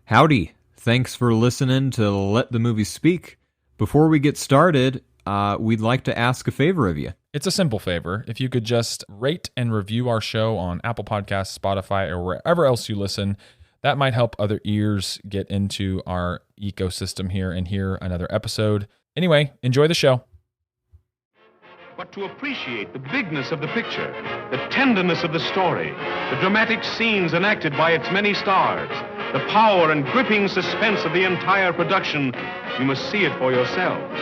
Howdy. Thanks for listening to Let the Movie Speak. Before we get started, we'd like to ask a favor of you. It's a simple favor. If you could just rate and review our show on Apple Podcasts, Spotify, or wherever else you listen, that might help other ears get into our ecosystem here and hear another episode. Anyway, enjoy the show. But to appreciate the bigness of the picture, the tenderness of the story, the dramatic scenes enacted by its many stars, the power and gripping suspense of the entire production, you must see it for yourselves.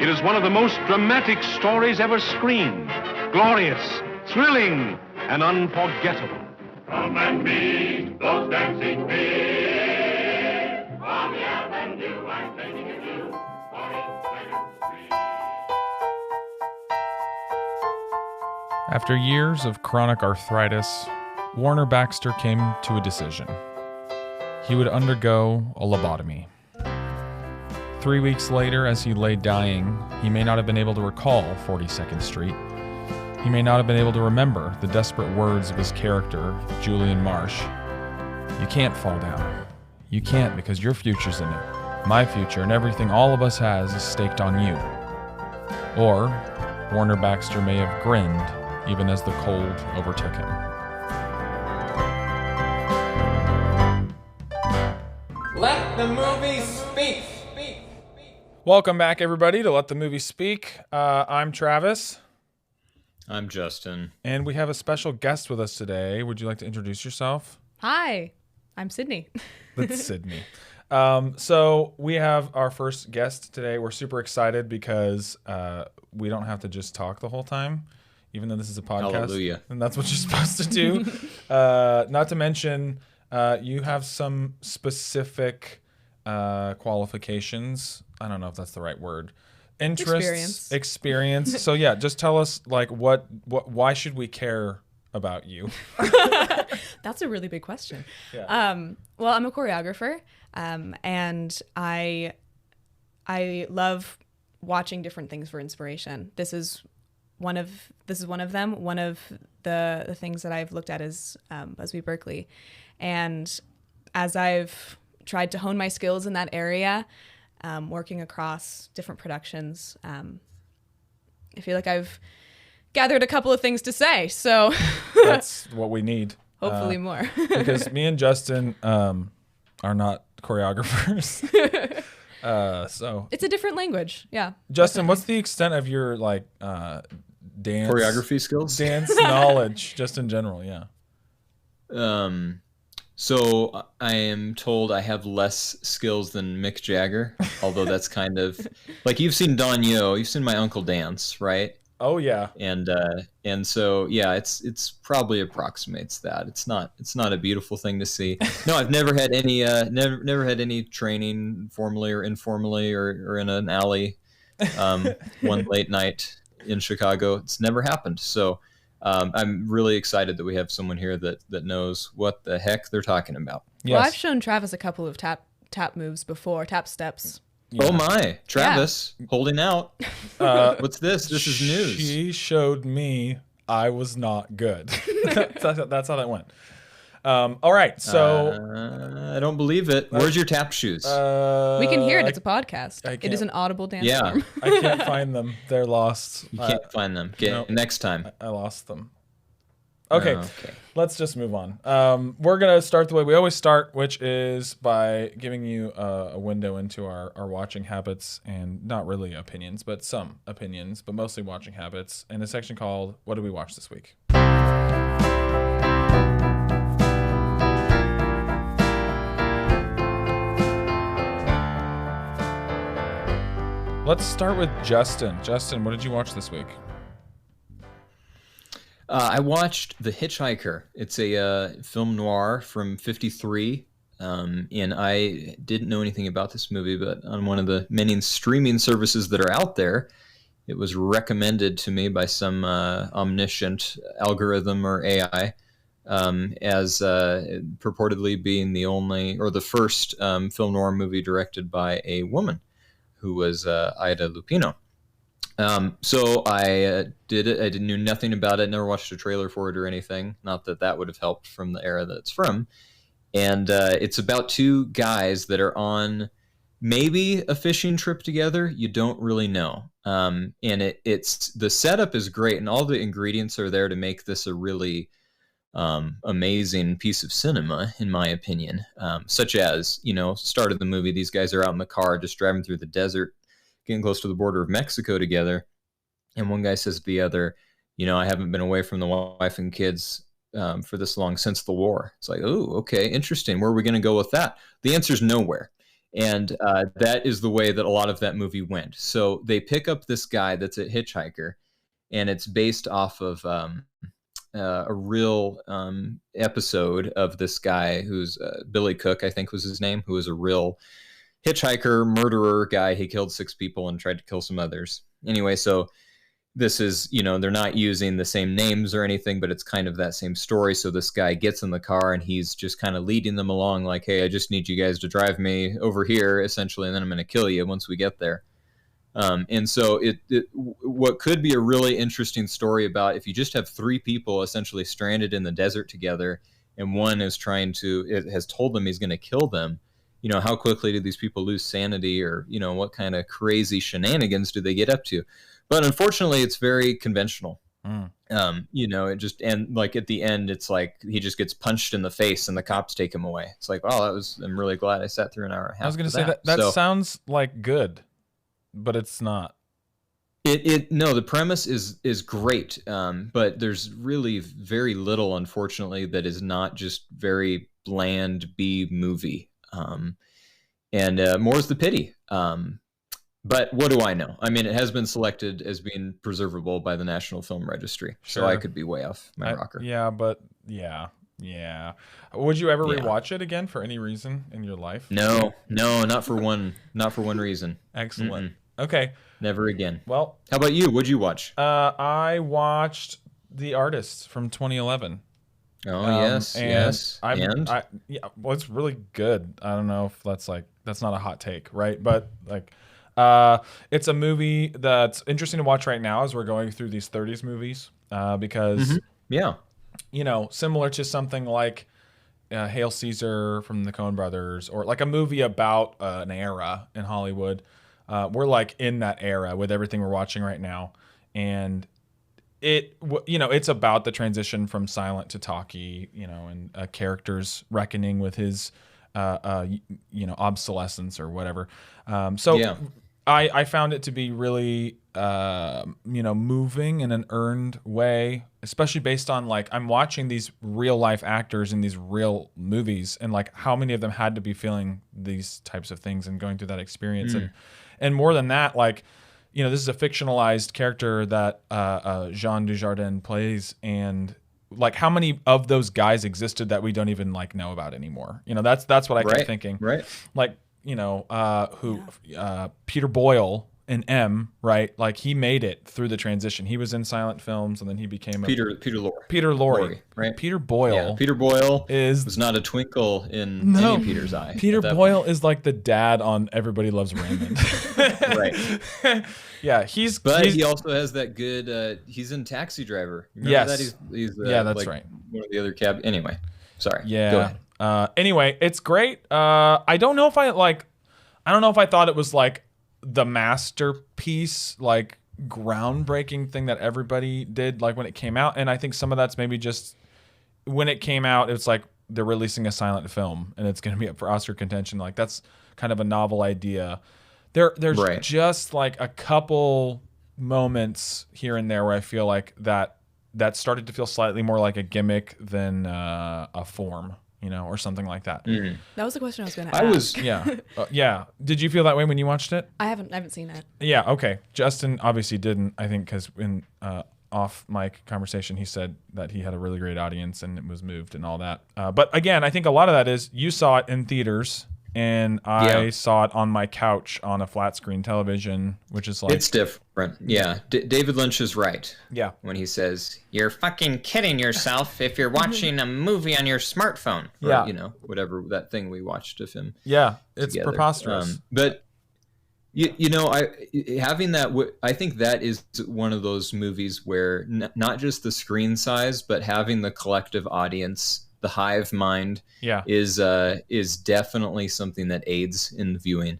It is one of the most dramatic stories ever screened. Glorious, thrilling, and unforgettable. Come and meet those dancing feet on the avenue I'm taking you to. After years of chronic arthritis, Warner Baxter came to a decision. He would undergo a lobotomy. 3 weeks later, as he lay dying, he may not have been able to recall 42nd Street. He may not have been able to remember the desperate words of his character, Julian Marsh. You can't fall down. You can't because your future's in it. My future and everything all of us has is staked on you. Or, Warner Baxter may have grinned even as the cold overtook him. Let the movie speak. Welcome back, everybody, to Let the Movie Speak. I'm Travis. I'm Justin. And we have a special guest with us today. Would you like to introduce yourself? Hi, I'm Sydney. That's Sydney. So we have our first guest today. We're super excited because we don't have to just talk the whole time, even though this is a podcast. Hallelujah. And that's what you're supposed to do. Not to mention, you have some specific qualifications. I don't know if that's the right word. Interests, experience. So yeah, just tell us like why should we care about you? That's a really big question. Yeah. Well, I'm a choreographer, and I love watching different things for inspiration. This is one of them. One of the things that I've looked at is Busby Berkeley, and as I've tried to hone my skills in that area, working across different productions, I feel like I've gathered a couple of things to say. So that's what we need. Hopefully more. Because me and Justin are not choreographers. So it's a different language. Yeah. Justin, what's the extent of your like dance Choreography skills? Dance knowledge, just in general, yeah. So I am told I have less skills than Mick Jagger, although that's kind of like you've seen Don Yo, you've seen my uncle dance, right? Oh yeah. And so yeah, it's probably approximates that. It's not a beautiful thing to see. No, I've never had any never had any training formally or informally or in an alley one late night in Chicago. It's never happened. So I'm really excited that we have someone here that knows what the heck they're talking about. Yes. Well, I've shown Travis a couple of tap moves before, tap steps. Yeah. Oh my, Travis, holding out. What's this? This is news. She showed me I was not good. That's how that went. All right, so I don't believe it. Where's your tap shoes? We can hear it. It's a podcast. It is an audible dance form. I can't find them. They're lost. You can't find them. Next time. I lost them. Okay, let's just move on. We're going to start the way we always start, which is by giving you a window into our watching habits, and not really opinions, but some opinions, but mostly watching habits, in a section called What Did We Watch This Week? Let's start with Justin. Justin, what did you watch this week? I watched The Hitchhiker. It's a film noir from '53, and I didn't know anything about this movie, but on one of the many streaming services that are out there, it was recommended to me by some omniscient algorithm or AI as purportedly being the only or the first film noir movie directed by a woman, who was Ida Lupino. So I did it. I knew nothing about it. Never watched a trailer for it or anything. Not that that would have helped from the era that it's from. And it's about two guys that are on maybe a fishing trip together. You don't really know. And it's the setup is great, and all the ingredients are there to make this a really amazing piece of cinema, in my opinion. Such as, start of the movie, these guys are out in the car just driving through the desert, getting close to the border of Mexico together. And one guy says to the other, I haven't been away from the wife and kids for this long since the war. It's like, oh, okay, interesting. Where are we going to go with that? The answer is nowhere. And that is the way that a lot of that movie went. So they pick up this guy that's a hitchhiker, and it's based off of a real episode of this guy who's Billy Cook, I think was his name, who was a real hitchhiker, murderer guy. He killed 6 people and tried to kill some others. Anyway, so this is, they're not using the same names or anything, but it's kind of that same story. So this guy gets in the car and he's just kind of leading them along like, hey, I just need you guys to drive me over here, essentially, and then I'm going to kill you once we get there. And so what could be a really interesting story about if you just have 3 people essentially stranded in the desert together, and one is has told them he's going to kill them, how quickly do these people lose sanity, or, what kind of crazy shenanigans do they get up to? But unfortunately, it's very conventional. It just, and like at the end, it's like he just gets punched in the face and the cops take him away. It's like, oh, I'm really glad I sat through an hour and a half. I was going to say that sounds like good, but it's not. No, the premise is great, but there's really very little, unfortunately, that is not just very bland B movie. And more's the pity. But what do I know? I mean, it has been selected as being preservable by the National Film Registry, so I could be way off my rocker. Yeah, but yeah. Would you ever rewatch it again for any reason in your life? No, not for one reason. Excellent. Okay. Never again. Well, how about you? What'd you watch? I watched The Artist from 2011. Oh, yes. Well, it's really good. I don't know if that's not a hot take, right? But it's a movie that's interesting to watch right now as we're going through these 30s movies, because similar to something like Hail Caesar from the Coen brothers, or like a movie about an era in Hollywood. We're like in that era with everything we're watching right now, and it's about the transition from silent to talkie, and a character's reckoning with his obsolescence or whatever. I found it to be really moving in an earned way, especially based on like I'm watching these real life actors in these real movies, and like how many of them had to be feeling these types of things and going through that experience. And more than that, like, this is a fictionalized character that Jean Dujardin plays, and like how many of those guys existed that we don't even like know about anymore. That's what I kept thinking. Right. Like, Peter Boyle in M, right? Like he made it through the transition. He was in silent films, and then he became Peter Lorre, right? Peter Boyle. Yeah, Peter Boyle was not a twinkle in any Peter's eye. Peter Boyle is like the dad on Everybody Loves Raymond. Right. Yeah, he also has that good. He's in Taxi Driver. Remember that? He's that's like right. One of the other cab. Anyway, sorry. Yeah. Go ahead. Anyway, it's great. I don't know if I thought it was like the masterpiece, like groundbreaking thing that everybody did like when it came out. And I think some of that's maybe just when it came out, it's like they're releasing a silent film and it's going to be up for Oscar contention. Like that's kind of a novel idea. There's just like a couple moments here and there where I feel like that started to feel slightly more like a gimmick than a form. Or something like that. That was the question I was going to ask. Yeah. Did you feel that way when you watched it? I haven't seen it. Yeah. Okay. Justin obviously didn't. I think because in off mic conversation, he said that he had a really great audience and it was moved and all that. But again, I think a lot of that is you saw it in theaters and I saw it on my couch on a flat screen television, which is like... It's different. Yeah. David Lynch is right. Yeah. When he says, you're fucking kidding yourself if you're watching a movie on your smartphone. Or, whatever that thing we watched of him. Yeah. It's preposterous. But, having that, I think that is one of those movies where not just the screen size, but having the collective audience the hive mind Yeah. is definitely something that aids in the viewing.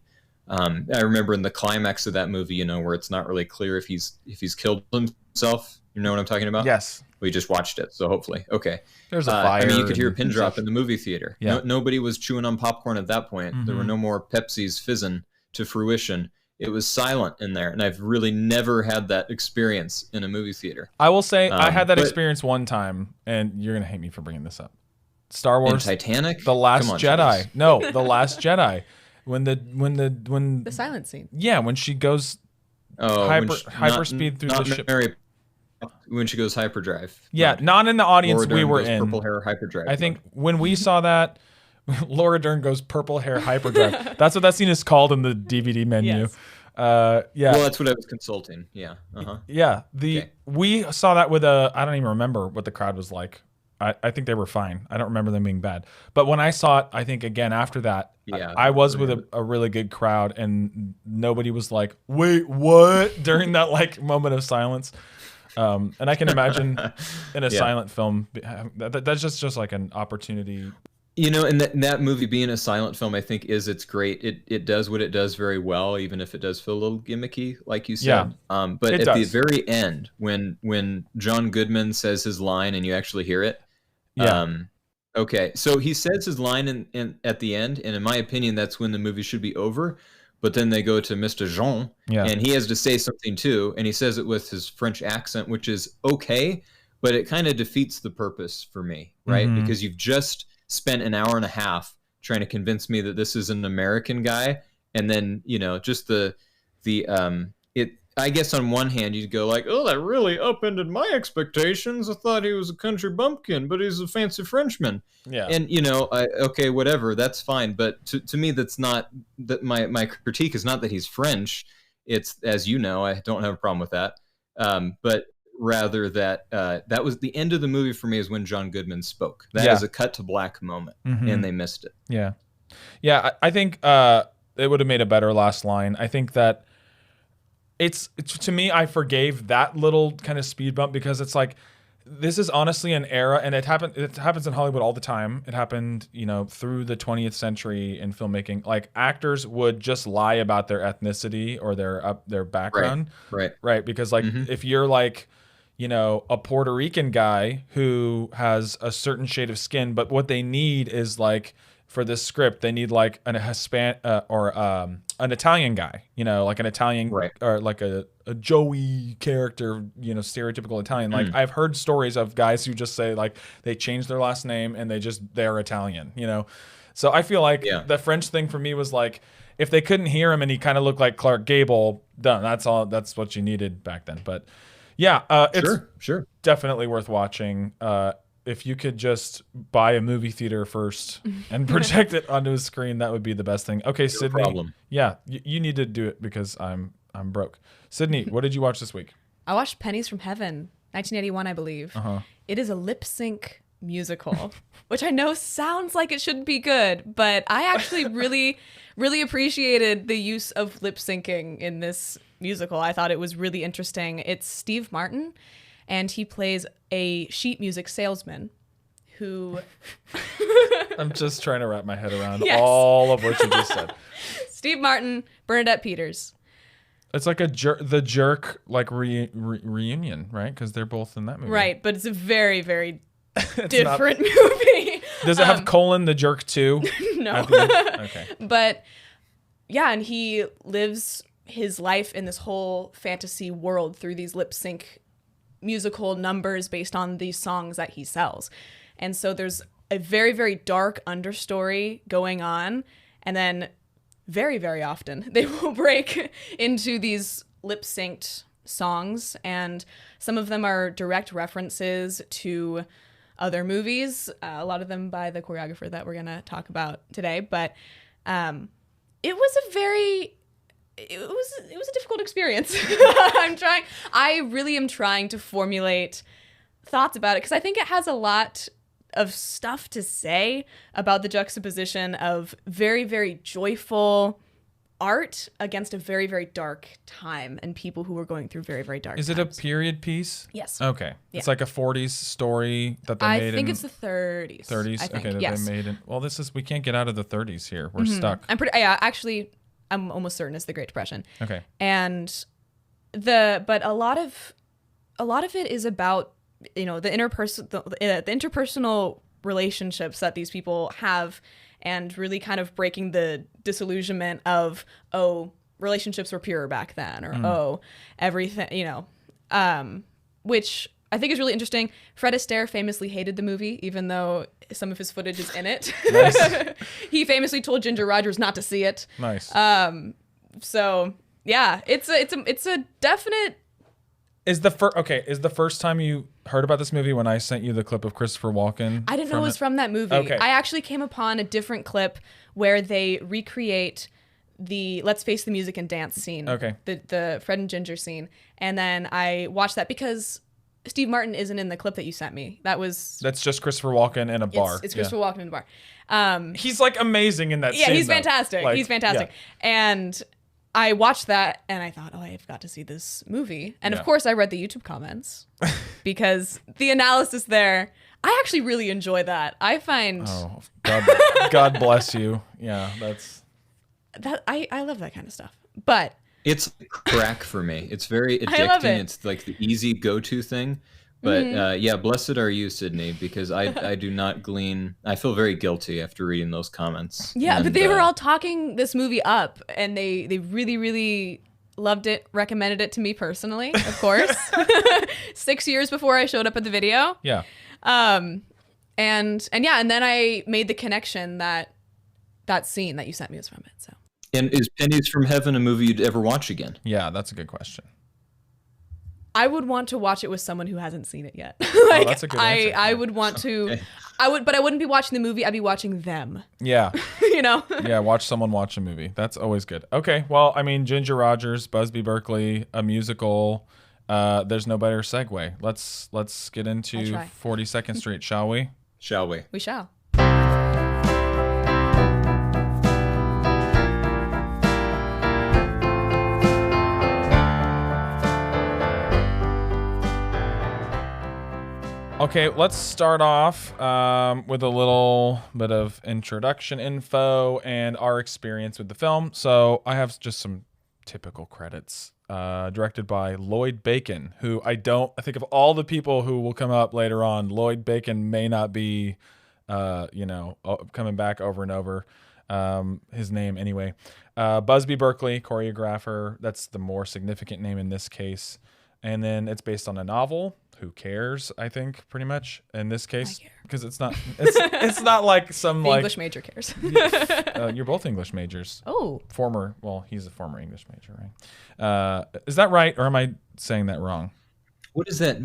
I remember in the climax of that movie, where it's not really clear if he's killed himself. You know what I'm talking about? Yes. We just watched it, so hopefully. Okay. There's a fire. I mean, you could hear a and pin drop such. in the movie theater. Yeah. Nobody was chewing on popcorn at that point. There were no more Pepsis fizzing to fruition. It was silent in there, and I've really never had that experience in a movie theater. I will say I had that but- experience one time, and you're gonna hate me for bringing this up. Star In Wars, Titanic? The Last Come on, Jedi. Travis. No, The Last Jedi. When The silent scene. yeah, when she goes Oh, hyperspeed through the ship. When she goes hyperdrive. Yeah, not in the audience Laura Dern we were goes in. Purple hair hyperdrive. I think when we saw that, Laura Dern goes purple hair hyperdrive. That's what that scene is called in the DVD menu. Yes. Yeah. Well, that's what I was consulting. Yeah. Yeah. Okay. We saw that with I don't even remember what the crowd was like. I think they were fine. I don't remember them being bad. But when I saw it, I think again after that, Yeah, I was with a really good crowd, and nobody was like, "Wait, what?" during that like moment of silence. And I can imagine in a silent film, that's just like an opportunity. And that movie being a silent film, I think it's great. It does what it does very well, even if it does feel a little gimmicky, like you said. Yeah, but it at the does. very end, when John Goodman says his line and you actually hear it. Yeah. Okay, so he says his line at the end, and in my opinion, that's when the movie should be over. But then they go to Mr. Jean, and he has to say something too, and he says it with his French accent, which is okay, but it kind of defeats the purpose for me, right? Mhm. Because you've just spent an hour and a half trying to convince me that this is an American guy, and then just I guess on one hand you'd go like, oh, that really upended my expectations. I thought he was a country bumpkin, but he's a fancy Frenchman. Yeah. And okay, whatever, that's fine. But to me, that's not that my critique is not that he's French. It's, as you know, I don't have a problem with that. But rather that that was the end of the movie for me, is when John Goodman spoke. That is a cut to black moment, and they missed it. Yeah. Yeah, I think it would have made a better last line. I think that it's to me, I forgave that little kind of speed bump because it's like, this is honestly an era, and it happens in Hollywood all the time. It happened, through the 20th century in filmmaking. Like, actors would just lie about their ethnicity or their background. Right. Because like, if you're like, a Puerto Rican guy who has a certain shade of skin, but what they need is like, for this script, they need like an Italian guy, like an Italian or like a Joey character, stereotypical Italian. Like, I've heard stories of guys who just say like they change their last name and they're Italian, So I feel like the French thing for me was like, if they couldn't hear him and he kind of looked like Clark Gable, done. That's all. That's what you needed back then. But yeah, it's sure, definitely worth watching. If you could just buy a movie theater first and project it onto a screen, that would be the best thing. Okay, Sydney. Problem. Yeah, you need to do it because I'm broke. Sydney, what did you watch this week? I watched Pennies from Heaven, 1981, I believe. It is a lip sync musical, which I know sounds like it shouldn't be good, but I actually really, really appreciated the use of lip syncing in this musical. I thought it was really interesting. It's Steve Martin, and he plays a sheet music salesman who... I'm just trying to wrap my head around all of what you just said. Steve Martin, Bernadette Peters. It's like the Jerk like reunion, right? Because they're both in that movie. Right, but it's a very, very different movie. Does it have the Jerk 2? No. Okay. But yeah, and he lives his life in this whole fantasy world through these lip sync musical numbers based on these songs that he sells. And so there's a very, very dark understory going on. And then very, very often they will break into these lip synced songs. And some of them are direct references to other movies, a lot of them by the choreographer that we're going to talk about today. But it was a difficult experience. I really am trying to formulate thoughts about it because I think it has a lot of stuff to say about the juxtaposition of very, very joyful, art against a very, very dark time and people who were going through very, very dark Is it times. a period piece? Yes. Okay. Yeah. It's like a 40s story that they made I think in it's the 30s. 30s. I think. Okay, that Yes. they made in. Well, we can't get out of the 30s here. We're stuck. I'm almost certain it's the Great Depression. Okay. And but a lot of it is about, you know, the interpersonal relationships that these people have, and really kind of breaking the disillusionment of, oh, relationships were pure back then, or oh, everything, you know, which I think is really interesting. Fred Astaire famously hated the movie, even though some of his footage is in it. Nice. He famously told Ginger Rogers not to see it. Nice. So yeah, it's a definite. Is the first time you heard about this movie when I sent you the clip of Christopher Walken? I didn't know it was from that movie. Okay. I actually came upon a different clip where they recreate the Let's Face the Music and Dance scene. Okay. The Fred and Ginger scene. And then I watched that because Steve Martin isn't in the clip that you sent me. That's just Christopher Walken in a bar. It's Christopher Walken in the bar. He's like amazing in that scene. Yeah, he's though. fantastic. Like, He's fantastic. yeah. And I watched that and I thought, oh, I've got to see this movie. And Yeah. of course I read the YouTube comments because the analysis there, I actually really enjoy that. I find Oh, God bless you. Yeah, that's. that I love that kind of stuff. But It's crack for me. It's very I love addicting. it. It's like the easy go-to thing. But yeah, blessed are you, Sydney, because I do not glean. I feel very guilty after reading those comments. yeah, but And, they were all talking this movie up and they really, really loved it, recommended it to me personally, of course. 6 years before I showed up at the video. Yeah. And yeah, and then I made the connection that scene that you sent me was from it. So And is Pennies from Heaven a movie you'd ever watch again? Yeah, that's a good question. I would want to watch it with someone who hasn't seen it yet. that's a good answer. I would want to. But I wouldn't be watching the movie. I'd be watching them. Yeah. You know. Yeah, watch someone watch a movie. That's always good. Okay, well, I mean, Ginger Rogers, Busby Berkeley, a musical. There's no better segue. Let's get into I'll try. 42nd Street, shall we? Shall we? We shall. Okay, let's start off with a little bit of introduction info and our experience with the film. So I have just some typical credits. Directed by Lloyd Bacon, who I think of all the people who will come up later on, Lloyd Bacon may not be, coming back over and over. His name anyway. Busby Berkeley, choreographer. That's the more significant name in this case. And then it's based on a novel. Who cares? I think pretty much in this case, because it's not like some The like English major cares. you're both English majors. Oh. He's a former English major, right? Is that right, or am I saying that wrong? What is that?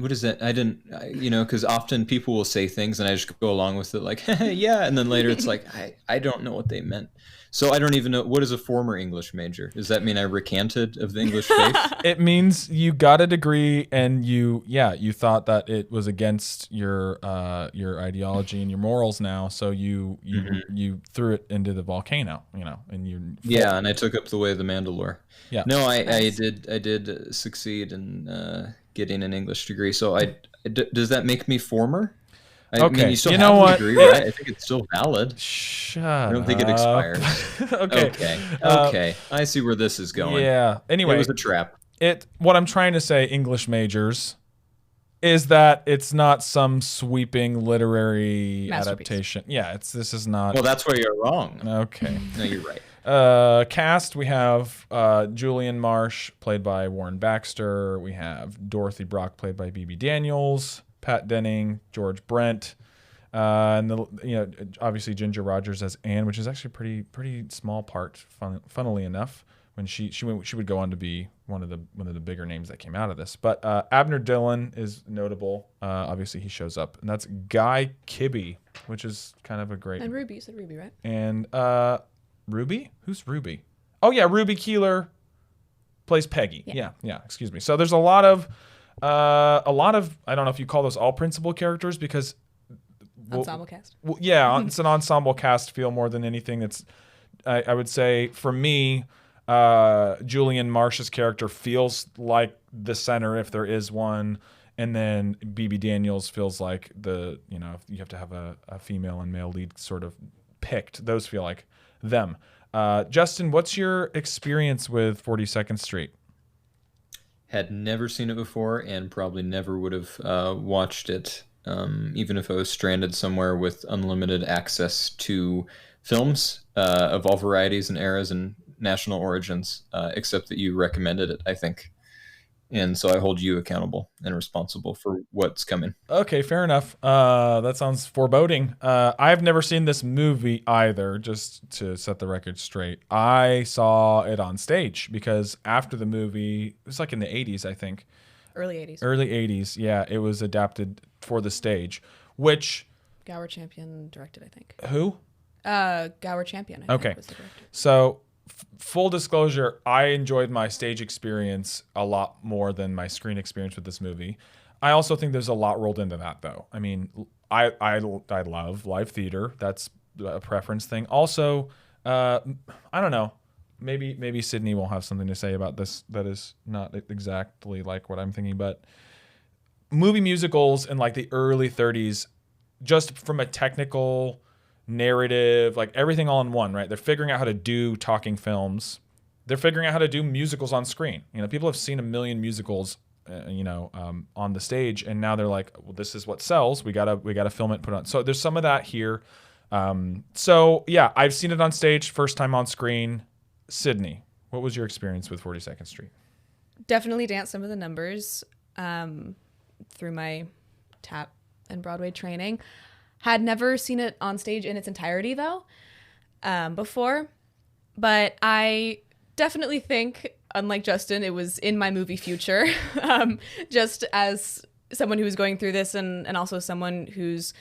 I didn't, because often people will say things and I just go along with it like, yeah. And then later it's like, I don't know what they meant. So I don't even know. What is a former English major? Does that mean I recanted of the English faith? It means you got a degree and you thought that it was against your ideology and your morals now. So you threw it into the volcano, and you. Yeah. And I took up the way of the Mandalore. Yeah. No, I did succeed in getting an English degree. So does that make me former? I mean, you still have the degree, right? I think it's still valid. Shut I don't think it expires. Okay. Okay. I see where this is going. Yeah. Anyway, It was a trap. What I'm trying to say, English majors, is that it's not some sweeping literary adaptation. Yeah, this is not. Well, that's where you're wrong. Okay. No, you're right. Cast, we have Julian Marsh, played by Warren Baxter. We have Dorothy Brock, played by Bebe Daniels. Pat Denning, George Brent, and obviously Ginger Rogers as Anne, which is actually pretty small part. Funnily enough, when she would go on to be one of the bigger names that came out of this. But Abner Dillon is notable. Obviously, he shows up, and that's Guy Kibbe, which is kind of a great. And Ruby, you said Ruby, right? And Ruby, who's Ruby? Oh yeah, Ruby Keeler plays Peggy. Yeah. Excuse me. So there's a lot of I don't know if you call those all principal characters because Ensemble cast. It's an ensemble cast feel more than anything. It's I would say for me, Julian Marsh's character feels like the center if there is one. And then BB Daniels feels like you have to have a female and male lead sort of picked. Those feel like them. Justin, what's your experience with 42nd Street? Had never seen it before and probably never would have watched it, even if I was stranded somewhere with unlimited access to films of all varieties and eras and national origins, except that you recommended it, I think. And so I hold you accountable and responsible for what's coming. Okay, fair enough. That sounds foreboding. I've never seen this movie either, just to set the record straight. I saw it on stage because after the movie, it was like in the 80s, I think. Early 80s. Early 80s, yeah. It was adapted for the stage, which... Gower Champion directed, I think. Who? Gower Champion, I think, was the director. So... Full disclosure, I enjoyed my stage experience a lot more than my screen experience with this movie. I also think there's a lot rolled into that, though. I mean, I love live theater. That's a preference thing. Also, I don't know. Maybe Sydney will have something to say about this that is not exactly like what I'm thinking. But movie musicals in like the early 30s, just from a technical narrative, like everything all in one, right? They're figuring out how to do talking films. They're figuring out how to do musicals on screen. People have seen a million musicals, on the stage, and now they're like, well, this is what sells. We gotta film it, put it on. So there's some of that here. So yeah, I've seen it on stage, first time on screen. Sydney, what was your experience with 42nd Street? Definitely danced some of the numbers through my tap and Broadway training. Had never seen it on stage in its entirety, though, before. But I definitely think, unlike Justin, it was in my movie future. Just as someone who's going through this and also someone who's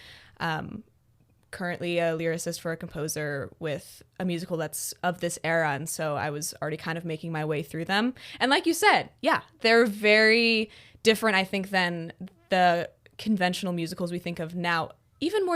currently a lyricist for a composer with a musical that's of this era. And so I was already kind of making my way through them. And like you said, yeah, they're very different, I think, than the conventional musicals we think of now. Even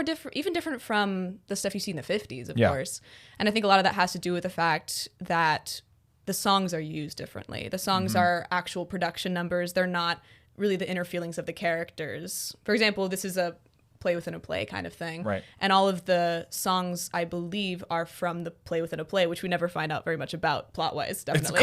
different from the stuff you see in the 50s, of course. And I think a lot of that has to do with the fact that the songs are used differently. The songs are actual production numbers. They're not really the inner feelings of the characters. For example, this is a play within a play kind of thing. Right. And all of the songs, I believe, are from the play within a play, which we never find out very much about plot-wise, definitely.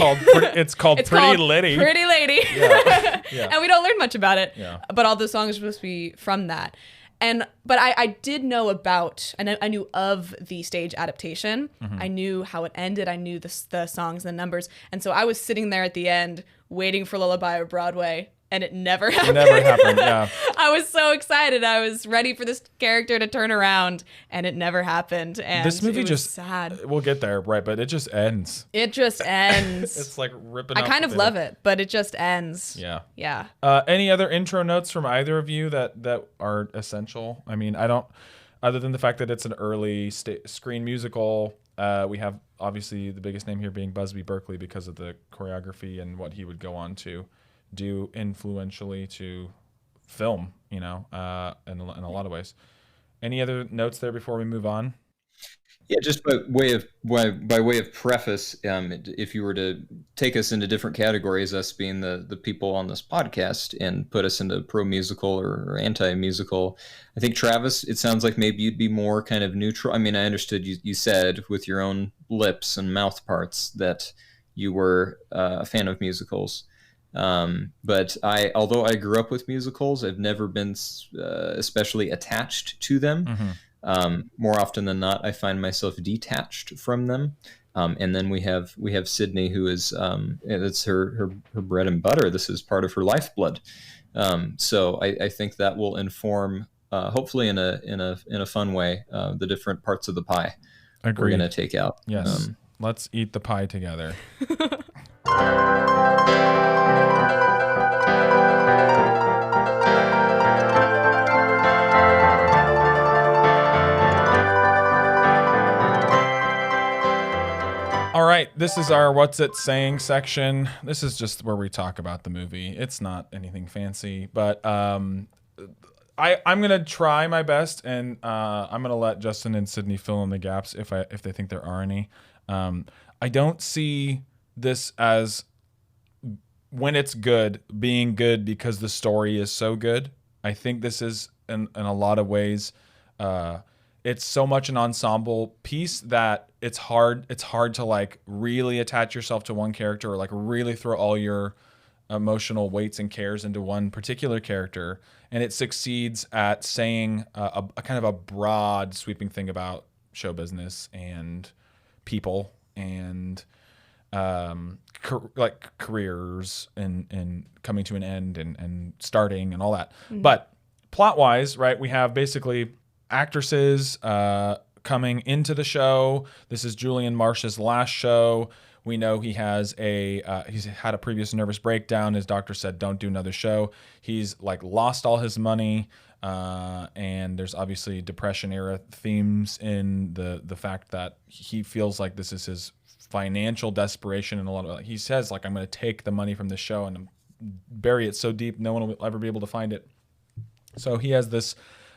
It's called Pretty Lady. Pretty Lady. Yeah. Yeah. And we don't learn much about it. Yeah. But all the songs are supposed to be from that. But I did know about, and I knew of the stage adaptation. I knew how it ended. I knew the songs, the numbers. And so I was sitting there at the end waiting for Lullaby of Broadway, and it never happened. Yeah. I was so excited. I was ready for this character to turn around, and it never happened. And this movie it was just sad. We'll get there, right? But it just ends. It just ends. It's like ripping. I kind of love it, but it just ends. Yeah. Yeah. Any other intro notes from either of you that are essential? I mean, I don't. Other than the fact that it's an early screen musical, we have obviously the biggest name here being Busby Berkeley because of the choreography and what he would go on to do influentially to film, in a lot of ways. Any other notes there before we move on? Yeah, just by way of preface, if you were to take us into different categories, us being the people on this podcast, and put us into pro musical or anti musical, I think Travis, it sounds like maybe you'd be more kind of neutral. I mean, I understood you said with your own lips and mouth parts that you were a fan of musicals. But although I grew up with musicals, I've never been especially attached to them. More often than not, I find myself detached from them. And then we have Sydney, who is it's her bread and butter. This is part of her lifeblood. So I think that will inform, hopefully in a fun way, the different parts of the pie we're going to take out. Yes. Let's eat the pie together. All right, this is our What's It Saying section. This is just where we talk about the movie. It's not anything fancy, but I'm going to try my best, and I'm going to let Justin and Sydney fill in the gaps if they think there are any. I don't see this as when it's good, being good because the story is so good. I think this is in a lot of ways, it's so much an ensemble piece that it's hard to like really attach yourself to one character or like really throw all your emotional weights and cares into one particular character. And it succeeds at saying a kind of a broad sweeping thing about show business and people and like careers and coming to an end and starting and all that. Mm-hmm. But plot wise, right, we have basically actresses coming into the show. This is Julian Marsh's last show. We know he has he's had a previous nervous breakdown. His doctor said, don't do another show. He's like lost all his money. And there's obviously depression era themes in the fact that he feels like this is his financial desperation. And a lot of, he says like, I'm going to take the money from the show and bury it so deep, no one will ever be able to find it. So he has this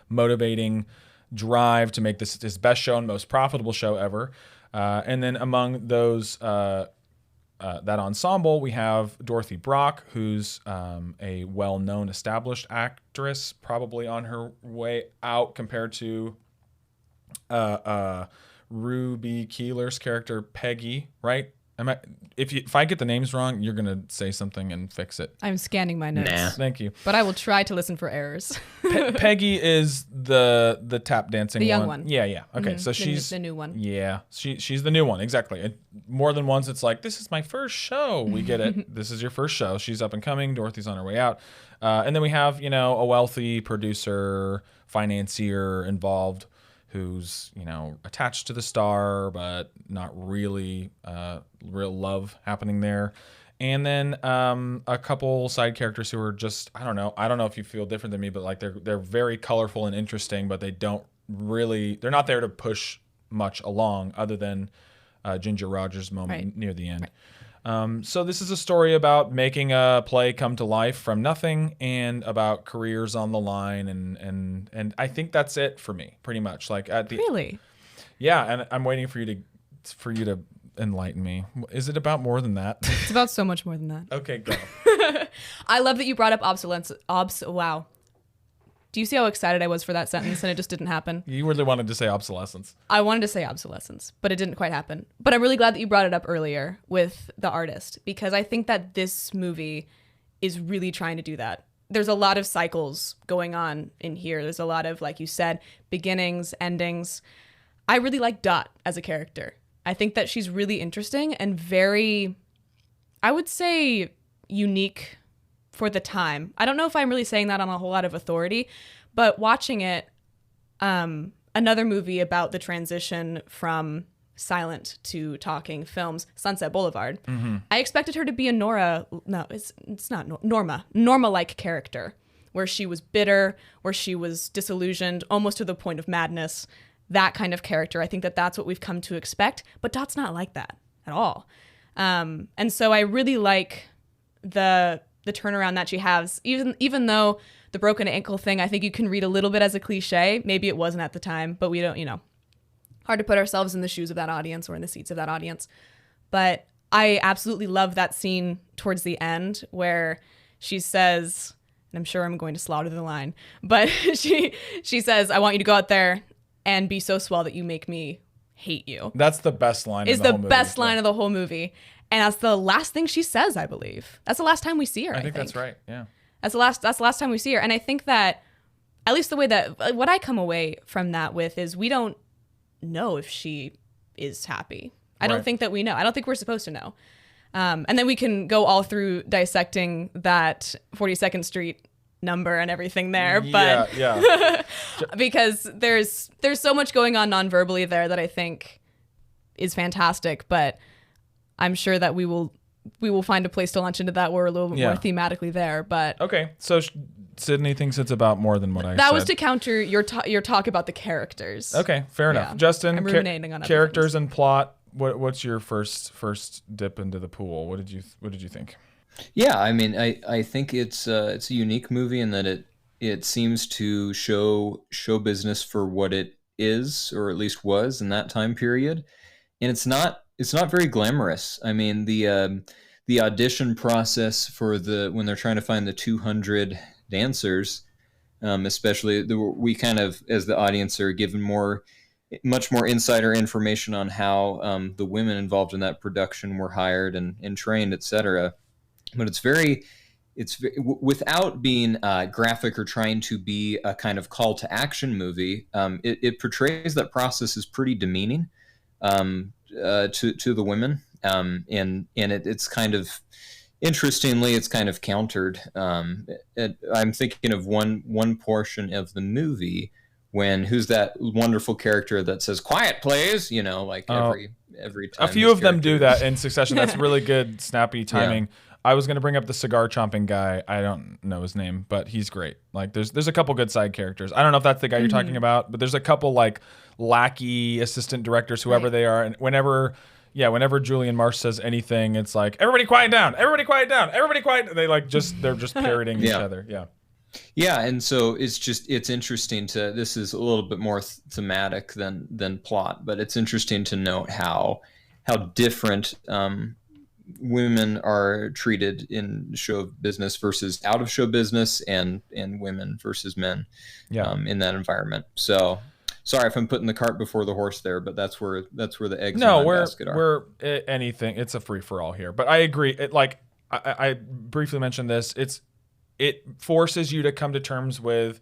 motivating drive to make this his best show and most profitable show ever. And then among those, that ensemble, we have Dorothy Brock, who's a well-known established actress, probably on her way out compared to Ruby Keeler's character, Peggy, right? If I get the names wrong, you're gonna say something and fix it. I'm scanning my notes. Nah. Thank you. But I will try to listen for errors. Peggy is the tap dancing the young one. Yeah. Okay, so she's the new one. Yeah, she's the new one, exactly. More than once, it's like, this is my first show. We get it. This is your first show. She's up and coming. Dorothy's on her way out. And then we have, a wealthy producer, financier involved, who's, attached to the star, but not really real love happening there. And then a couple side characters who are just, I don't know if you feel different than me, but like they're very colorful and interesting, but they're not there to push much along other than Ginger Rogers' moment near the end. Right. So this is a story about making a play come to life from nothing and about careers on the line. And I think that's it for me, pretty much. Like at the Really? Yeah, and I'm waiting for you to enlighten me. Is it about more than that? It's about so much more than that. Okay, go. I love that you brought up obsolescence. Wow. Do you see how excited I was for that sentence and it just didn't happen? You really wanted to say obsolescence. I wanted to say obsolescence, but it didn't quite happen. But I'm really glad that you brought it up earlier with the artist, because I think that this movie is really trying to do that. There's a lot of cycles going on in here. There's a lot of, like you said, beginnings, endings. I really like Dot as a character. I think that she's really interesting and very, I would say, unique for the time. I don't know if I'm really saying that on a whole lot of authority, but watching it, another movie about the transition from silent to talking films, Sunset Boulevard. Mm-hmm. I expected her to be a Norma-like character, where she was bitter, where she was disillusioned, almost to the point of madness. That kind of character. I think that that's what we've come to expect, but Dot's not like that at all. And so I really like the turnaround that she has, even though the broken ankle thing, I think you can read a little bit as a cliche. Maybe it wasn't at the time, but we don't, hard to put ourselves in the shoes of that audience or in the seats of that audience. But I absolutely love that scene towards the end where she says, and I'm sure I'm going to slaughter the line, but she says, I want you to go out there and be so swell that you make me hate you. That's the best line. Is the best line of the whole movie. And that's the last thing she says, I believe. That's the last time we see her. I think that's right. Yeah. That's the last time we see her. And I think that, at least the way that, what I come away from that with is we don't know if she is happy. I don't think that we know. I don't think we're supposed to know. And then we can go all through dissecting that 42nd Street number and everything there. But yeah. because there's so much going on non-verbally there that I think is fantastic. But I'm sure that we will find a place to launch into that. We're a little bit more thematically there, but okay. So Sydney thinks it's about more than what I said. That was to counter your talk about the characters. Okay, fair enough. Justin, I'm ruminating on characters and plot. What's your first dip into the pool? What did you think? Yeah, I mean, I think it's a unique movie in that it seems to show business for what it is, or at least was in that time period, and it's not it's not very glamorous. I mean, the audition process for when they're trying to find the 200 dancers, especially we kind of, as the audience, are given much more insider information on how the women involved in that production were hired and trained, etc. But without being graphic or trying to be a kind of call to action movie. It portrays that process as pretty demeaning to the women, and it's kind of, interestingly, it's kind of countered. I'm thinking of one portion of the movie when who's that wonderful character that says "Quiet, please," like every time. A few of them do that in succession. That's really good, snappy timing. Yeah. I was going to bring up the cigar chomping guy. I don't know his name, but he's great. Like there's a couple good side characters. I don't know if that's the guy you're talking about, but there's a couple like lackey assistant directors, whoever they are. And whenever Julian Marsh says anything, it's like, everybody quiet down, everybody quiet down, everybody quiet. They're just parroting each other. Yeah. Yeah, and so it's interesting this is a little bit more thematic than plot, but it's interesting to note how different women are treated in show business versus out of show business, and women versus men in that environment. So sorry if I'm putting the cart before the horse there, but that's where the eggs in my basket are. We're anything. It's a free for all here, but I agree. I briefly mentioned this. It forces you to come to terms with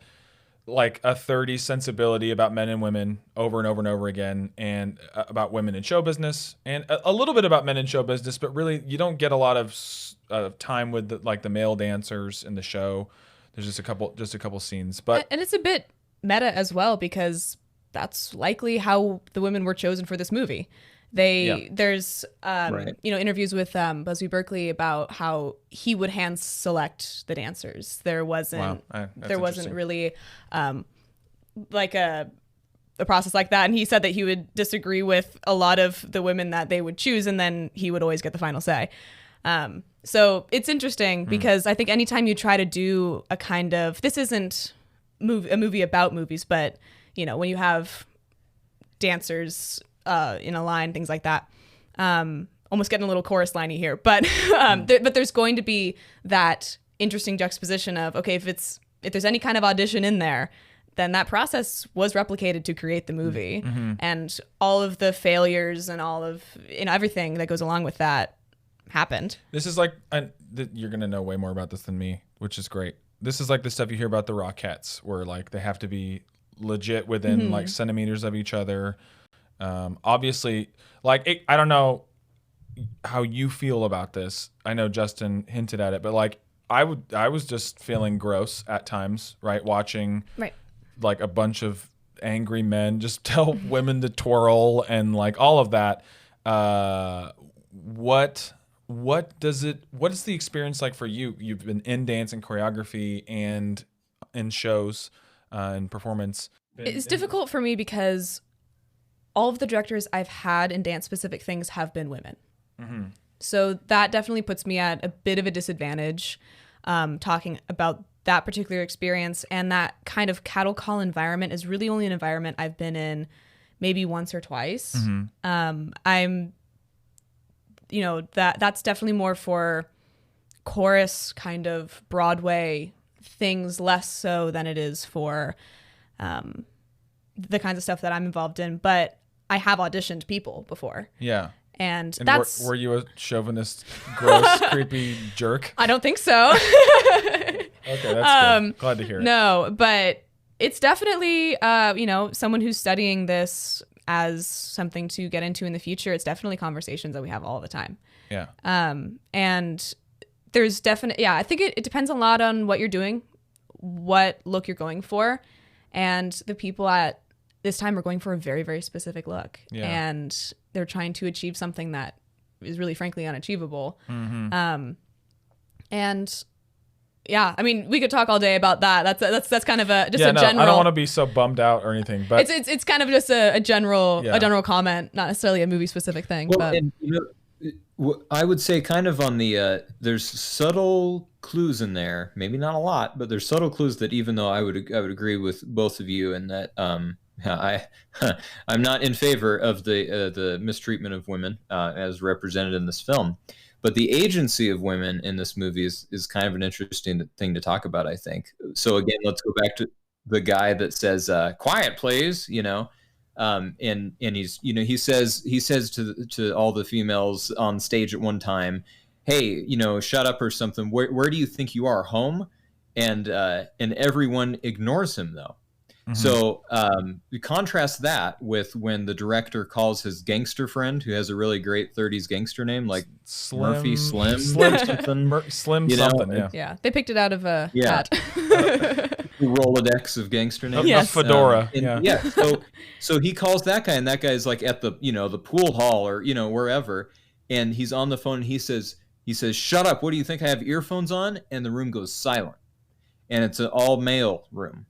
like a 30s sensibility about men and women over and over and over again, and about women in show business, and a little bit about men in show business, but really you don't get a lot of time with the male dancers in the show. There's just a couple scenes, but and it's a bit meta as well, because that's likely how the women were chosen for this movie. There's interviews with Busby Berkeley about how he would hand select the dancers. There wasn't really like a process like that, and he said that he would disagree with a lot of the women that they would choose, and then he would always get the final say. So it's interesting because I think anytime you try to do a kind of, this isn't a movie about movies, but when you have dancers in a line, things like that. Almost getting a little chorus liney here, but but there's going to be that interesting juxtaposition of, okay, if there's any kind of audition in there, then that process was replicated to create the movie, and all of the failures and all of everything that goes along with that happened. This is like, you're gonna know way more about this than me, which is great. This is like the stuff you hear about the Rockettes, where like they have to be legit within like centimeters of each other. Obviously, I don't know how you feel about this. I know Justin hinted at it, but like I was just feeling gross at times, right? Watching like a bunch of angry men just tell women to twirl and like all of that. What is the experience like for you? You've been in dance and choreography and in shows and performance. It's difficult for me because all of the directors I've had in dance-specific things have been women. So that definitely puts me at a bit of a disadvantage talking about that particular experience. And that kind of cattle call environment is really only an environment I've been in maybe once or twice. I'm, that's definitely more for chorus kind of Broadway things, less so than it is for the kinds of stuff that I'm involved in. But I have auditioned people before. Yeah. And that's... Were you a chauvinist, gross, creepy jerk? I don't think so. Okay, that's good. Glad to hear it. No, but it's definitely, someone who's studying this as something to get into in the future. It's definitely conversations that we have all the time. Yeah. And there's definitely, I think it depends a lot on what you're doing, what look you're going for. And the people at this time are going for a very, very specific look. Yeah. And they're trying to achieve something that is really, frankly, unachievable. And yeah, I mean, we could talk all day about that. That's kind of a general. I don't want to be so bummed out or anything, but it's kind of just a general comment, not necessarily a movie specific thing. Well, but. And, I would say kind of on the there's subtle clues in there, maybe not a lot, but there's subtle clues that, even though I would agree with both of you in that I'm not in favor of the mistreatment of women as represented in this film, but the agency of women in this movie is kind of an interesting thing to talk about, I think. So again, let's go back to the guy that says "quiet, please," and he's he says to all the females on stage at one time, "Hey, shut up" or something. Where do you think you are, home? And everyone ignores him though. So you contrast that with when the director calls his gangster friend, who has a really great 30s gangster name, like Murphy Slim something. Something. Yeah, they picked it out of a hat. Rolodex of gangster names. Yes. A fedora. So he calls that guy, and that guy's like at the the pool hall or wherever, and he's on the phone. And he says, "Shut up! What do you think? I have earphones on?" And the room goes silent, and it's an all male room.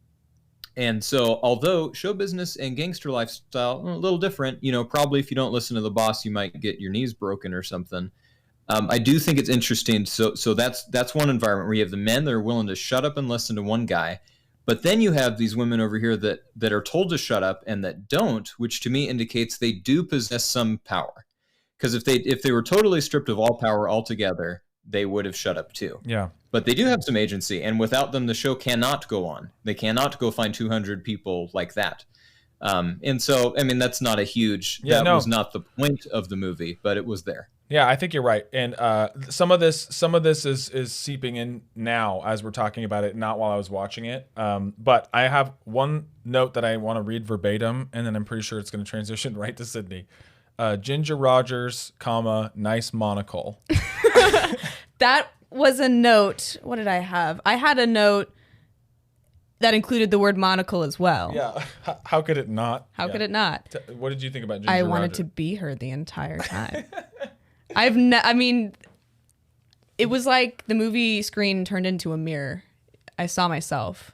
And so, although show business and gangster lifestyle a little different, probably if you don't listen to the boss, you might get your knees broken or something. I do think it's interesting. So that's one environment where you have the men that are willing to shut up and listen to one guy, but then you have these women over here that are told to shut up and that don't, which to me indicates they do possess some power. Because if they were totally stripped of all power altogether, they would have shut up too. Yeah. But they do have some agency, and without them, the show cannot go on. They cannot go find 200 people like that. And so, I mean, that's not a huge. Was not the point of the movie, but it was there. Yeah, I think you're right. And some of this is seeping in now as we're talking about it, not while I was watching it. But I have one note that I want to read verbatim, and then I'm pretty sure it's going to transition right to Sydney. Ginger Rogers, nice monocle. That was a note. What did I have? I had a note that included the word monocle as well. Yeah. How could it not? How could it not? What did you think about Ginger I wanted Rogers? to be her the entire time. I mean, it was like the movie screen turned into a mirror. I saw myself.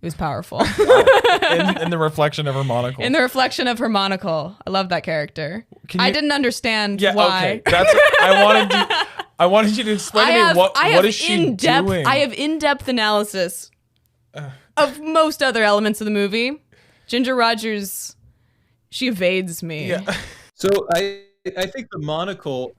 It was powerful. in the reflection of her monocle. In the reflection of her monocle. I love that character. I didn't understand why. Okay. I wanted you to explain to me what is she doing. I have in-depth analysis of most other elements of the movie. Ginger Rogers, she evades me. Yeah. So I think the monocle.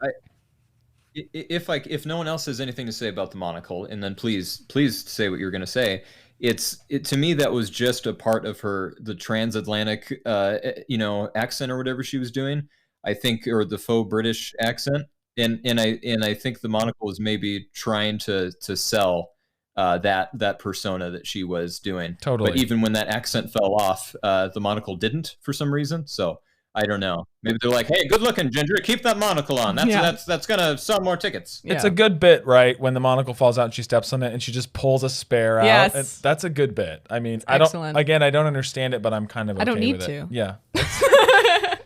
If no one else has anything to say about the monocle, and then please say what you're going to say. To me that was just a part of the transatlantic accent or whatever she was doing. I think, or the faux British accent. And I think the monocle was maybe trying to sell that persona that she was doing. Totally. But even when that accent fell off, the monocle didn't for some reason. So I don't know. Maybe they're like, "Hey, good looking, Ginger. Keep that monocle on. That's gonna sell more tickets." Yeah. It's a good bit, right? When the monocle falls out and she steps on it and she just pulls a spare out. Yes. That's a good bit. I mean, excellent. I don't understand it, but I'm kind of okay with it. I don't need to. Yeah.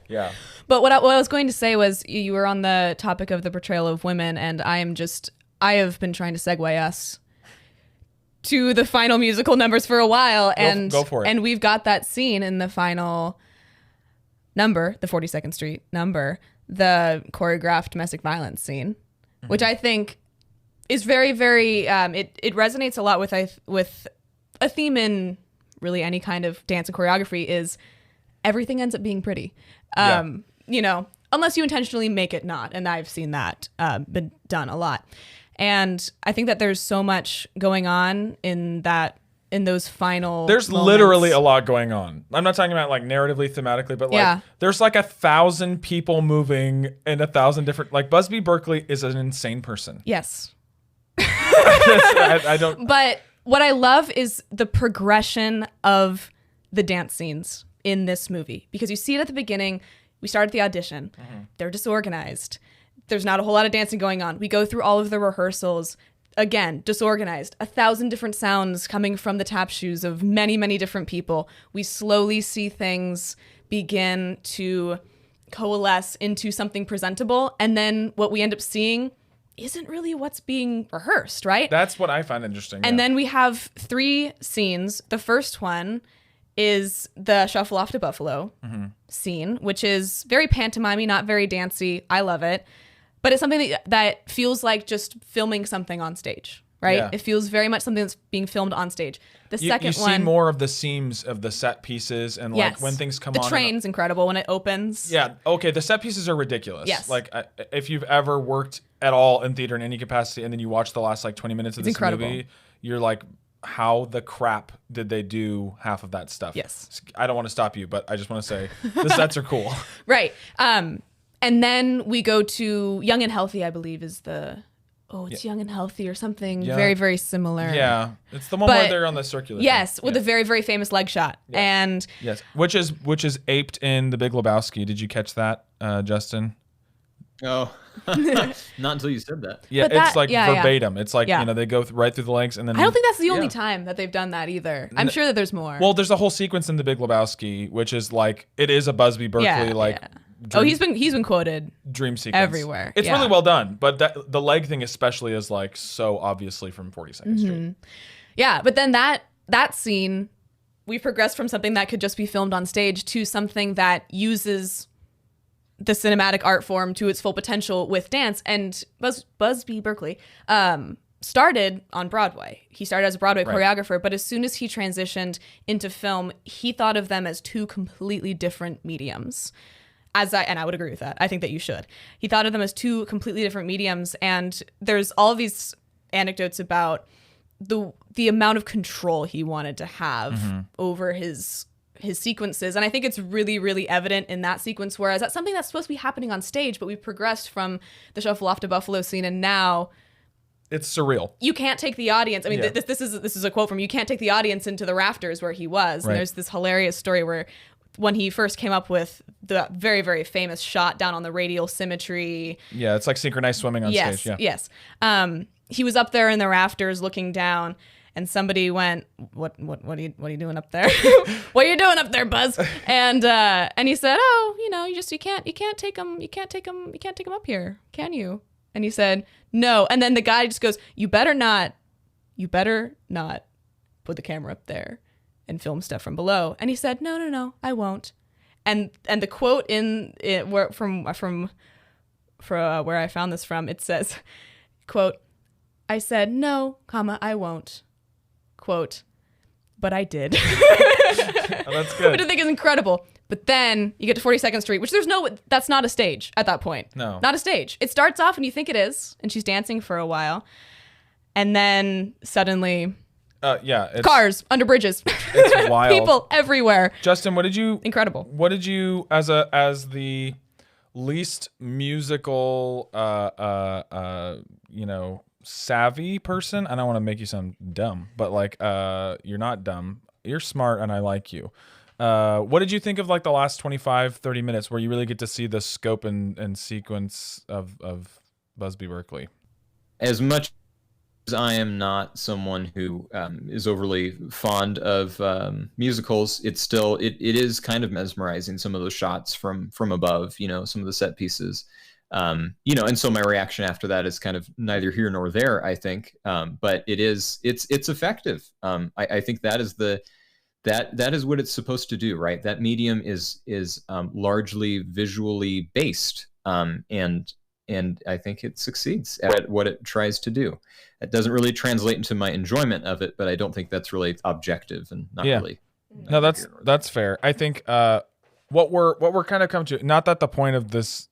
Yeah. But what I was going to say was you were on the topic of the portrayal of women, and I have been trying to segue us to the final musical numbers for a while, and go for it. And we've got that scene in the final number, the 42nd Street number, the choreographed domestic violence scene, which I think is very, very. It resonates a lot with a theme in really any kind of dance and choreography is everything ends up being pretty. Unless you intentionally make it not. And I've seen that been done a lot. And I think that there's so much going on in those final There's moments. literally a lot going on. I'm not talking about like narratively, thematically, but like there's like 1,000 people moving in 1,000 different, like Busby Berkeley is an insane person. Yes. I don't. But what I love is the progression of the dance scenes in this movie, because you see it at the beginning. We start at the audition. They're disorganized. There's not a whole lot of dancing going on. We go through all of the rehearsals. Again, disorganized. 1,000 different sounds coming from the tap shoes of many, many different people. We slowly see things begin to coalesce into something presentable. And then what we end up seeing isn't really what's being rehearsed, right? That's what I find interesting. And then we have 3 scenes. The first one is the Shuffle Off to Buffalo scene, which is very pantomime-y, not very dancey. I love it. But it's something that feels like just filming something on stage, right? Yeah. It feels very much something that's being filmed on stage. The second you one, see more of the seams of the set pieces and like yes. when things come the on. The train's incredible when it opens. Yeah. Okay. The set pieces are ridiculous. Yes. Like if you've ever worked at all in theater in any capacity, and then you watch the last like 20 minutes of this movie, you're like, how the crap did they do half of that stuff? Yes. I don't want to stop you, but I just want to say the sets are cool. Right. And then we go to Young and Healthy, I believe is the... it's Young and Healthy or something very, very similar. Yeah. It's the one where they're on the circular. Yes, with a very, very famous leg shot. Yes. And yes, which is aped in The Big Lebowski. Did you catch that, Justin? Oh, not until you said that. Yeah, But it's like verbatim. Yeah. It's like, they go right through the legs and then... I don't think that's the only time that they've done that either. I'm sure that there's more. Well, there's a whole sequence in The Big Lebowski, which is like, it is a Busby Berkeley, he's been quoted dream sequence everywhere. It's really well done, but the leg thing especially is like so obviously from 42nd Street. Yeah, but then that scene, we progressed from something that could just be filmed on stage to something that uses the cinematic art form to its full potential with dance. And Busby Berkeley started on Broadway. He started as a Broadway choreographer, but as soon as he transitioned into film, he thought of them as two completely different mediums. And I would agree with that. I think that you should. He thought of them as two completely different mediums, and there's all of these anecdotes about the amount of control he wanted to have over his sequences. And I think it's really, really evident in that sequence, whereas that's something that's supposed to be happening on stage, but we've progressed from the Shuffle Off to Buffalo scene, and now it's surreal. You can't take the audience. I mean, this is a quote from, you can't take the audience into the rafters where he was. Right. And there's this hilarious story where when he first came up with the very, very famous shot down on the radial symmetry. Yeah, it's like synchronized swimming on stage. Yeah. Yes. He was up there in the rafters looking down, and somebody went, "What are you doing up there? What are you doing up there, Buzz?" And he said, "Oh, you can't take them up here, can you?" And he said, "No." And then the guy just goes, "You better not put the camera up there and film stuff from below." And he said, No, I won't. And the quote from where I found this from, it says, quote, "I said, no, I won't. Quote, but I did." Oh, that's good. Which I think is incredible. But then you get to 42nd Street, which that's not a stage at that point. No. Not a stage. It starts off and you think it is, and she's dancing for a while. And then suddenly... cars under bridges. It's wild. People everywhere. Justin, what did you... Incredible. What did you, as the least musical, savvy person, I don't want to make you sound dumb, but like, you're not dumb. You're smart and I like you. What did you think of like the last 25, 30 minutes where you really get to see the scope and sequence of Busby Berkeley? As much as I am not someone who is overly fond of musicals, it is kind of mesmerizing, some of those shots from above, some of the set pieces. And so my reaction after that is kind of neither here nor there, I think. But it's effective. I think that is that is what it's supposed to do, right? That medium is largely visually based, and I think it succeeds at what it tries to do. It doesn't really translate into my enjoyment of it, but I don't think that's really objective and not really. No, that's fair. I think what we're kind of come to, not that the point of this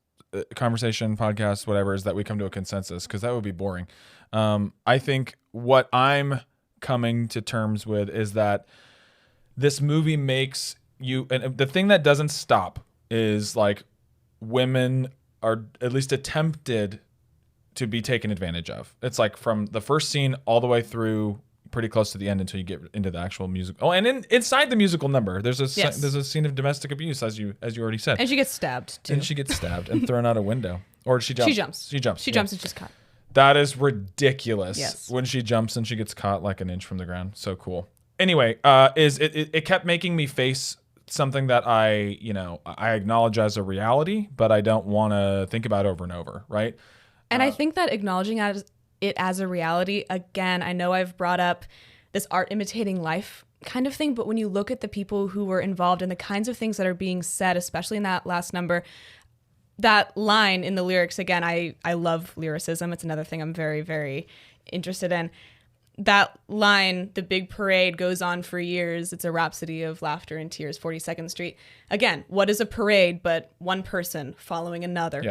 conversation, podcast, whatever, is that we come to a consensus, because that would be boring. I think what I'm coming to terms with is that this movie makes you, and the thing that doesn't stop is like women are at least attempted to be taken advantage of. It's like from the first scene all the way through pretty close to the end until you get into the actual music. Oh, and inside the musical number, there's a scene of domestic abuse, as you already said. And she gets stabbed too. And she gets stabbed and thrown out a window. Or she jumps. She jumps and she's caught. That is ridiculous. Yes. When she jumps and she gets caught like an inch from the ground. So cool. Anyway, it kept making me face something that I acknowledge as a reality, but I don't want to think about over and over, right? And I think that acknowledging it as a reality, again, I know I've brought up this art imitating life kind of thing, but when you look at the people who were involved and the kinds of things that are being said, especially in that last number, that line in the lyrics, again, I love lyricism. It's another thing I'm very, very interested in. that line, the big parade goes on for years. It's a rhapsody of laughter and tears, 42nd Street. Again, what is a parade but one person following another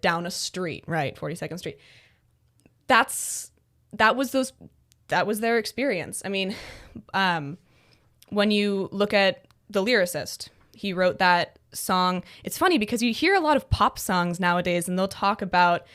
down a street, right? 42nd Street. That was their experience. I mean, when you look at the lyricist, he wrote that song. It's funny because you hear a lot of pop songs nowadays and they'll talk about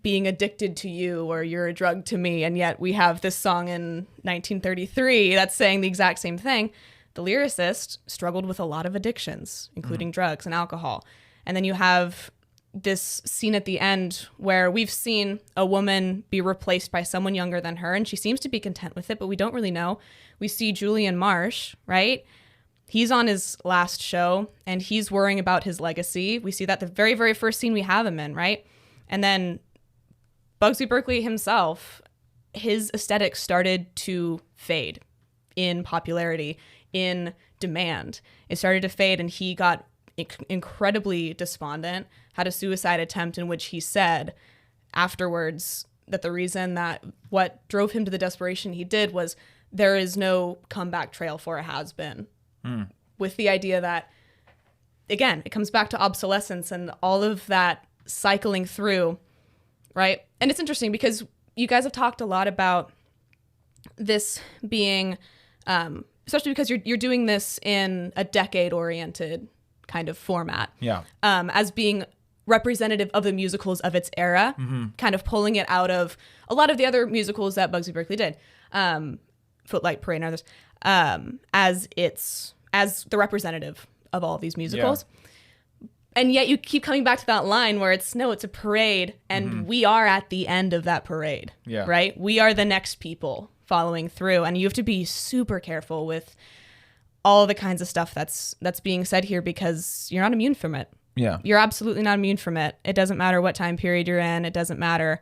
being addicted to you or you're a drug to me. And yet we have this song in 1933 that's saying the exact same thing. The lyricist struggled with a lot of addictions, including drugs and alcohol. And then you have this scene at the end where we've seen a woman be replaced by someone younger than her, and she seems to be content with it, but we don't really know. We see Julian Marsh, right? He's on his last show, and he's worrying about his legacy. We see that the very, very first scene we have him in, right? And then Busby Berkeley himself, his aesthetic started to fade in popularity, in demand. It started to fade, and he got incredibly despondent, had a suicide attempt in which he said afterwards that the reason that what drove him to the desperation he did was there is no comeback trail for a has-been. With the idea that, again, it comes back to obsolescence and all of that cycling through, right? And it's interesting because you guys have talked a lot about this being, especially because you're doing this in a decade-oriented kind of format. Yeah. As being representative of the musicals of its era, kind of pulling it out of a lot of the other musicals that Busby Berkeley did, Footlight Parade and others, as the representative of all of these musicals. Yeah. And yet you keep coming back to that line where it's a parade, and we are at the end of that parade, right? We are the next people following through, and you have to be super careful with all the kinds of stuff that's being said here because you're not immune from it. Yeah. You're absolutely not immune from it. It doesn't matter what time period you're in. It doesn't matter.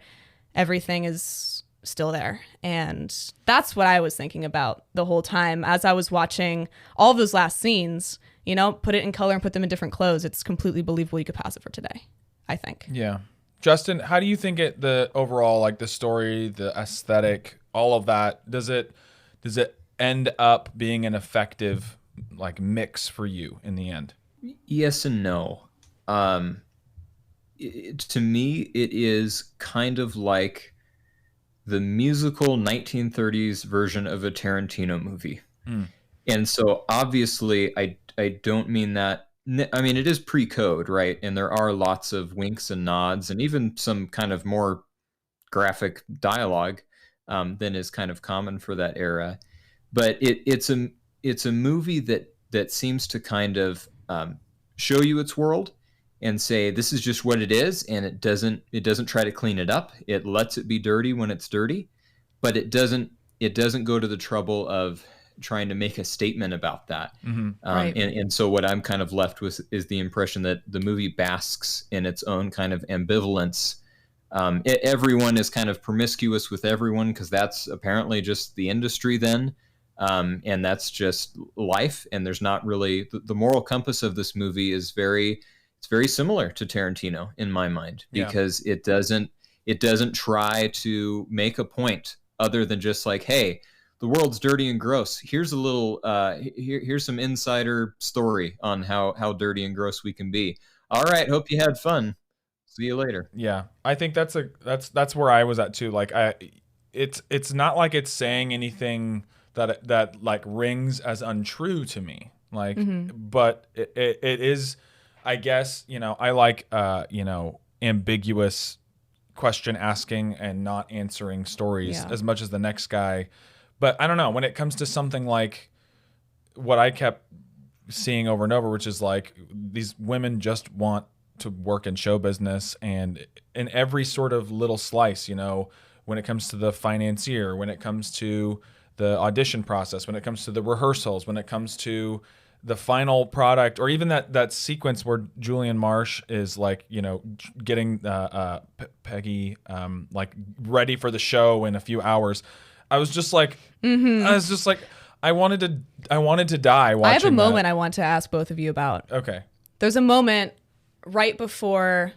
Everything is still there. And that's what I was thinking about the whole time as I was watching all of those last scenes, put it in color and put them in different clothes. It's completely believable you could pass it for today, I think. Yeah. Justin, how do you think the overall, like the story, the aesthetic, all of that, does it end up being an effective like mix for you in the end? Yes and no. To me, it is kind of like the musical 1930s version of a Tarantino movie. And so obviously I don't mean that. I mean, it is pre-code, right? And there are lots of winks and nods and even some kind of more graphic dialogue than is kind of common for that era. But it's a movie that seems to kind of show you its world and say this is just what it is, and it doesn't try to clean it up. It lets it be dirty when it's dirty, but it doesn't go to the trouble of trying to make a statement about that. Right. And so what I'm kind of left with is the impression that the movie basks in its own kind of ambivalence. Everyone is kind of promiscuous with everyone because that's apparently just the industry then. And that's just life. And there's not really the moral compass of this movie is very similar to Tarantino in my mind, because it doesn't try to make a point other than just like, hey, the world's dirty and gross. Here's a little, here's some insider story on how dirty and gross we can be. All right. Hope you had fun. See you later. Yeah. I think that's where I was at too. Like it's not like it's saying anything that like rings as untrue to me. Like, but it is, I guess, I like, ambiguous question asking and not answering stories as much as the next guy. But I don't know, when it comes to something like what I kept seeing over and over, which is like these women just want to work in show business, and in every sort of little slice, when it comes to the financier, when it comes to the audition process, when it comes to the rehearsals, when it comes to the final product, or even that sequence where Julian Marsh is like, getting Peggy like ready for the show in a few hours. I was just like, I wanted to die watching. I have a moment I want to ask both of you about. Okay. There's a moment right before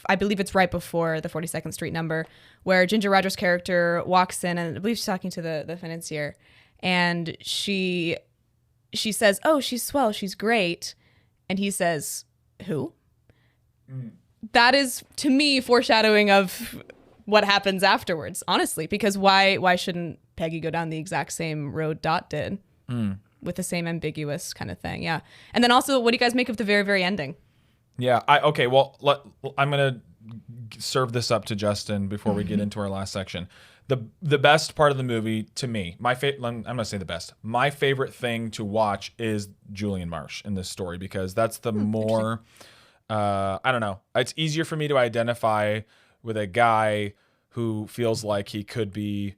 I believe it's right before the 42nd Street number, where Ginger Rogers' character walks in, and I believe she's talking to the financier, and she says, "Oh, she's swell, she's great," and he says, "Who?" That is, to me, foreshadowing of what happens afterwards, honestly, because why shouldn't Peggy go down the exact same road Dot did with the same ambiguous kind of thing? Yeah. And then also, what do you guys make of the very, very ending? Yeah. I'm going to serve this up to Justin before we get into our last section. The best part of the movie to me, I'm going to say the best. My favorite thing to watch is Julian Marsh in this story, because that's the more, I don't know. It's easier for me to identify with a guy who feels like he could be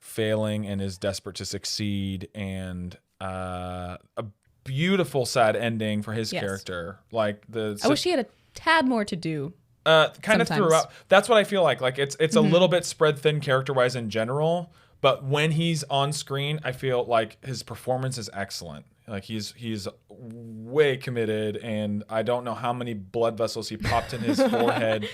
failing and is desperate to succeed, and a beautiful sad ending for his character. Like I wish he had a tad more to do. Kind of throughout. That's what I feel like. Like it's a little bit spread thin character wise in general, but when he's on screen, I feel like his performance is excellent. Like he's way committed, and I don't know how many blood vessels he popped in his forehead.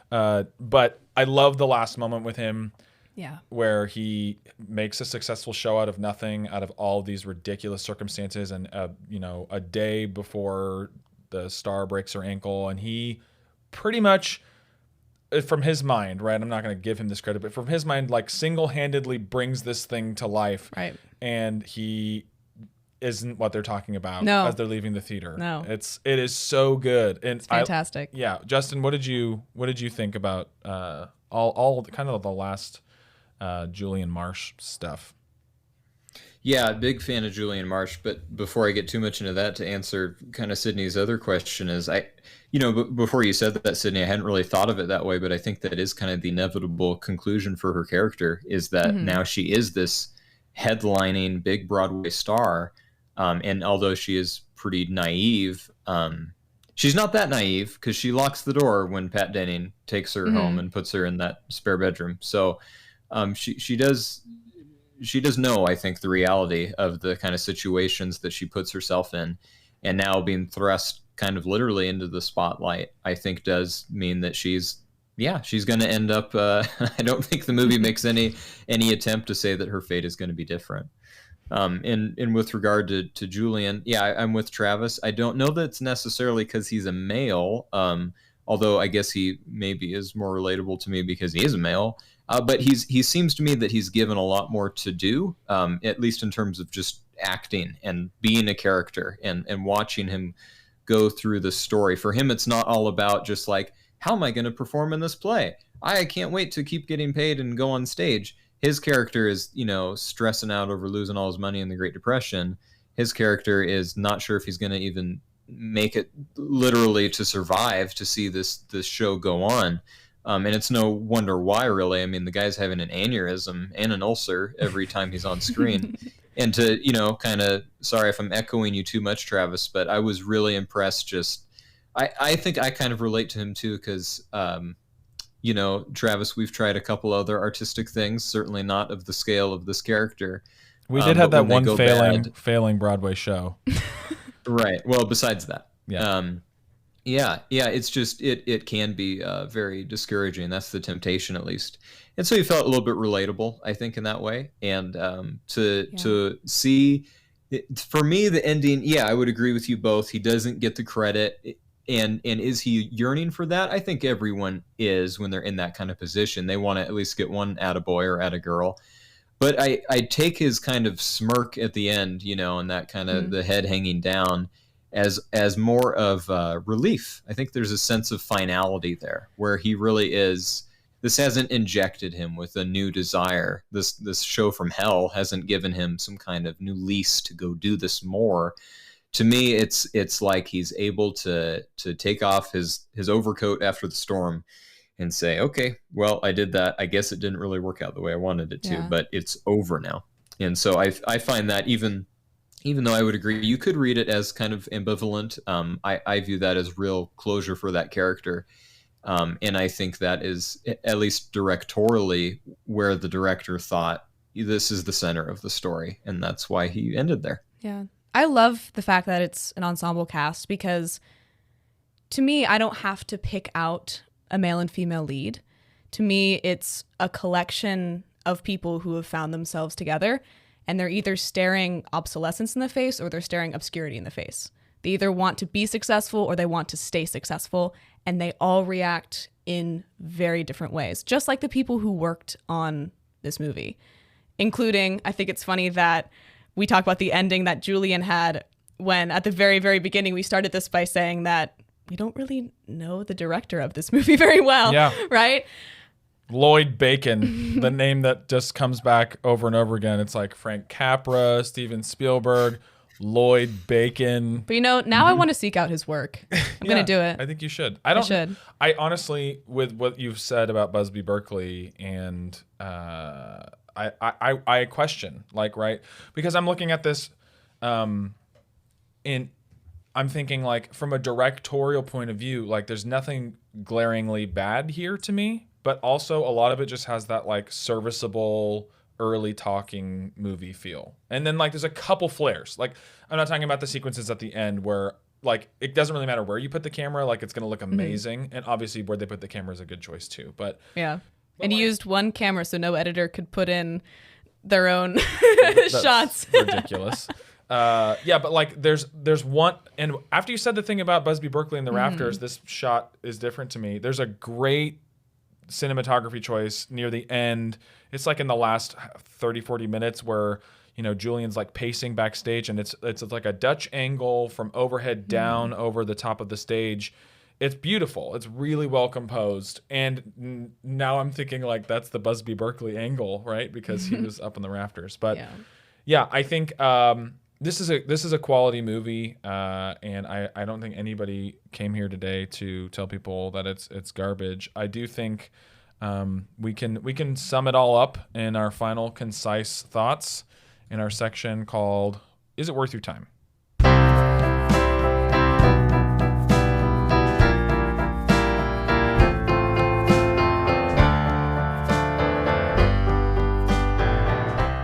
But I love the last moment with him. Yeah. Where he makes a successful show out of nothing, out of all of these ridiculous circumstances, and a day before the star breaks her ankle, and he pretty much, from his mind, right? I'm not going to give him this credit, but from his mind, like single-handedly brings this thing to life. Right. And he isn't what they're talking about as they're leaving the theater. No. It is so good. And it's fantastic. Justin, what did you think about all kind of the last Julian Marsh stuff? Yeah, big fan of Julian Marsh. But before I get too much into that, to answer kind of Sydney's other question, is before you said that, Sydney, I hadn't really thought of it that way, but I think that is kind of the inevitable conclusion for her character, is that now she is this headlining big Broadway star. And although she is pretty naive, she's not that naive, because she locks the door when Pat Denning takes her home and puts her in that spare bedroom. So she does know, I think, the reality of the kind of situations that she puts herself in, and now being thrust kind of literally into the spotlight, I think does mean that she's going to end up. I don't think the movie makes any attempt to say that her fate is going to be different. And with regard to Julian, I'm with Travis. I don't know that it's necessarily because he's a male, although I guess he maybe is more relatable to me because he is a male. But he seems to me that he's given a lot more to do, at least in terms of just acting and being a character and watching him go through the story. For him, it's not all about just like, how am I going to perform in this play? I can't wait to keep getting paid and go on stage. His character is, stressing out over losing all his money in the Great Depression. His character is not sure if he's going to even make it literally to survive to see this show go on. And it's no wonder why, really. I mean, the guy's having an aneurysm and an ulcer every time he's on screen. And to, kind of, sorry if I'm echoing you too much, Travis, but I was really impressed. I think I kind of relate to him too, because, Travis, we've tried a couple other artistic things, certainly not of the scale of this character. We did have that one failing Broadway show. Right. Well, besides that. Yeah. It's just, it can be very discouraging. That's the temptation, at least. And so you felt a little bit relatable, I think, in that way. And to see, for me, the ending, I would agree with you both. He doesn't get the credit. And is he yearning for that? I think everyone is when they're in that kind of position. They want to at least get one attaboy or attagirl. But I take his kind of smirk at the end, and that kind of the head hanging down as more of relief. I think there's a sense of finality there where he really is. This hasn't injected him with a new desire. This show from hell hasn't given him some kind of new lease to go do this more. To me, it's like he's able to take off his overcoat after the storm and say, okay, well, I did that. I guess it didn't really work out the way I wanted it to, but it's over now. And so I find that even though I would agree, you could read it as kind of ambivalent. I view that as real closure for that character. And I think that is, at least directorially, where the director thought this is the center of the story. And that's why he ended there. Yeah. I love the fact that it's an ensemble cast, because to me, I don't have to pick out a male and female lead. To me, it's a collection of people who have found themselves together, and they're either staring obsolescence in the face or they're staring obscurity in the face. They either want to be successful or they want to stay successful, and they all react in very different ways, just like the people who worked on this movie, including, I think it's funny that we talk about the ending that Julian had when at the very, very beginning, we started this by saying that we don't really know the director of this movie very well, right? Lloyd Bacon, the name that just comes back over and over again. It's like Frank Capra, Steven Spielberg, Lloyd Bacon. But now I want to seek out his work. I'm going to do it. I think you should. I should. I honestly, with what you've said about Busby Berkeley, and I question, like, right? Because I'm looking at this, I'm thinking, like, from a directorial point of view, like, there's nothing glaringly bad here to me, but also a lot of it just has that, like, serviceable early talking movie feel. And then, like, there's a couple flares. Like, I'm not talking about the sequences at the end where, like, it doesn't really matter where you put the camera, like, it's going to look amazing. And obviously where they put the camera is a good choice too. But yeah. And he used one camera so no editor could put in their own shots. Ridiculous. Yeah, but, like, there's one, and after you said the thing about Busby Berkeley and the rafters, this shot is different to me. There's a great cinematography choice near the end. It's like in the last 30-40 minutes where, Julian's, like, pacing backstage, and it's like a Dutch angle from overhead down over the top of the stage. It's beautiful. It's really well composed. And now I'm thinking, like, that's the Busby Berkeley angle, right? Because he was up in the rafters. But yeah, I think this is a quality movie, and I don't think anybody came here today to tell people that it's garbage. I do think we can sum it all up in our final concise thoughts in our section called "Is It Worth Your Time?"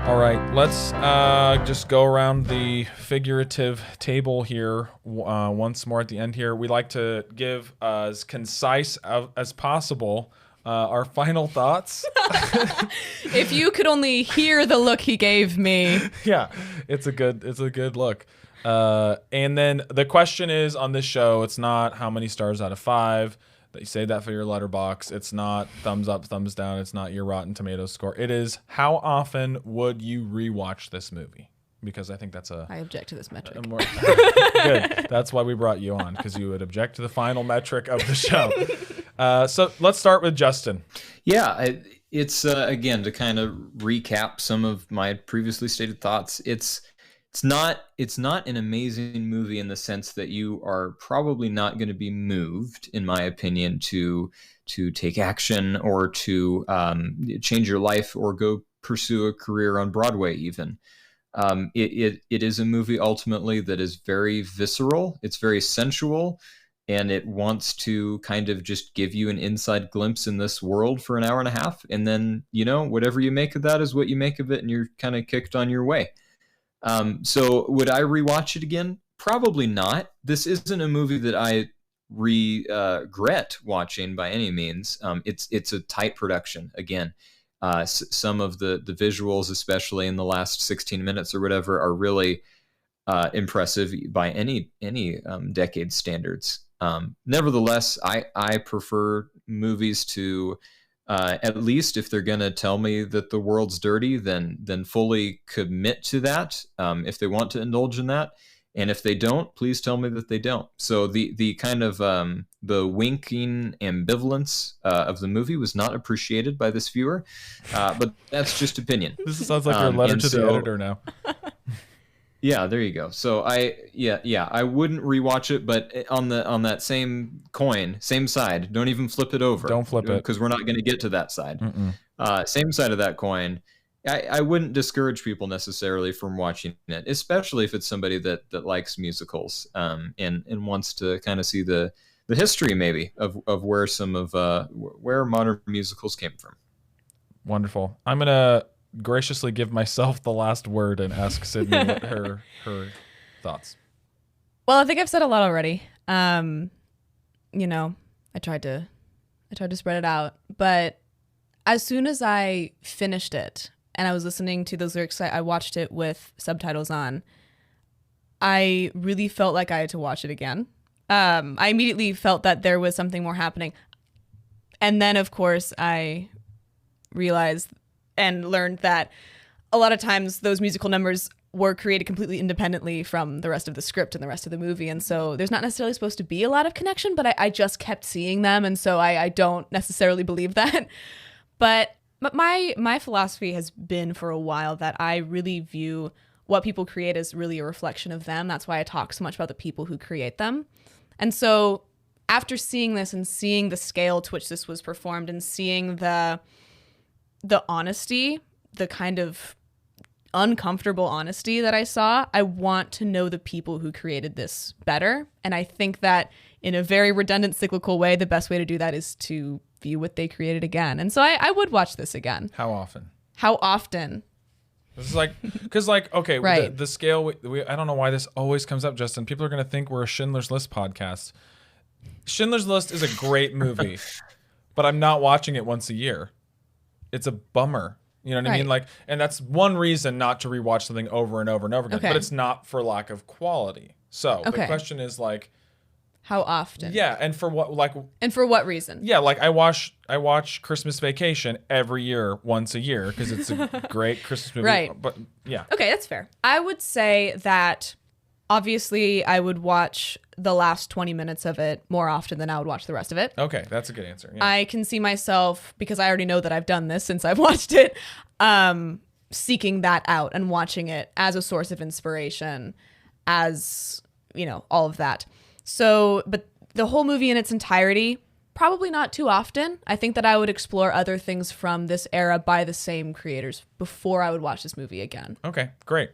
All right, let's just go around the figurative table here once more at the end here. We like to give as concise as possible our final thoughts. If you could only hear the look he gave me. Yeah, it's a good look. And then the question is on this show, it's not how many stars out of 5. You say that for your letterbox. It's not thumbs up, thumbs down. It's not your Rotten Tomatoes score. It is how often would you rewatch this movie? Because I think that's I object to this metric. Good. That's why we brought you on, because you would object to the final metric of the show. So let's start with Justin. Yeah, it's again, to kind of recap some of my previously stated thoughts. It's not an amazing movie in the sense that you are probably not going to be moved, in my opinion, to take action or to change your life or go pursue a career on Broadway even. It is a movie ultimately that is very visceral. It's very sensual, and it wants to kind of just give you an inside glimpse in this world for an hour and a half. And then, whatever you make of that is what you make of it, and you're kind of kicked on your way. So would I rewatch it again? Probably not. This isn't a movie that I regret watching by any means. It's a tight production. Again, some of the visuals, especially in the last 16 minutes or whatever, are really impressive by any decade standards. Nevertheless, I prefer movies to at least, if they're going to tell me that the world's dirty, then fully commit to that, if they want to indulge in that. And if they don't, please tell me that they don't. So the kind of the winking ambivalence of the movie was not appreciated by this viewer, but that's just opinion. This sounds like your letter to the editor now. Yeah, there you go. So I wouldn't rewatch it, but on that same coin, same side, don't even flip it over. Don't flip it, because we're not going to get to that side. Same side of that coin. I wouldn't discourage people necessarily from watching it, especially if it's somebody that likes musicals and wants to kind of see the history maybe of where some of where modern musicals came from. Wonderful. I'm gonna graciously give myself the last word and ask Sydney what her thoughts. Well, I think I've said a lot already. I tried to spread it out. But as soon as I finished it and I was listening to those lyrics, I watched it with subtitles on. I really felt like I had to watch it again. I immediately felt that there was something more happening. And then, of course, I realized and learned that a lot of times those musical numbers were created completely independently from the rest of the script and the rest of the movie. And so there's not necessarily supposed to be a lot of connection, but I just kept seeing them. And so I don't necessarily believe that. But my philosophy has been for a while that I really view what people create as really a reflection of them. That's why I talk so much about the people who create them. And so after seeing this and seeing the scale to which this was performed and seeing the honesty, the kind of uncomfortable honesty that I saw, I want to know the people who created this better. And I think that in a very redundant, cyclical way, the best way to do that is to view what they created again. And so I would watch this again. How often? How often? This is like, because like, okay, right. the scale, I don't know why this always comes up, Justin. People are going to think we're a Schindler's List podcast. Schindler's List is a great movie, but I'm not watching it once a year. It's a bummer. You know what I mean? Like, and that's one reason not to rewatch something over and over and over again, but it's not for lack of quality. So the question is like, how often? Yeah, and for what, like, and for what reason? Yeah, like I watch Christmas Vacation every year, once a year, because it's a great Christmas movie. Right. But yeah. Okay, that's fair. I would say that obviously I would watch the last 20 minutes of it more often than I would watch the rest of it. Okay, that's a good answer. Yeah. I can see myself, because I already know that I've done this since I've watched it, seeking that out and watching it as a source of inspiration, as, all of that. So, but the whole movie in its entirety, probably not too often. I think that I would explore other things from this era by the same creators before I would watch this movie again. Okay, great.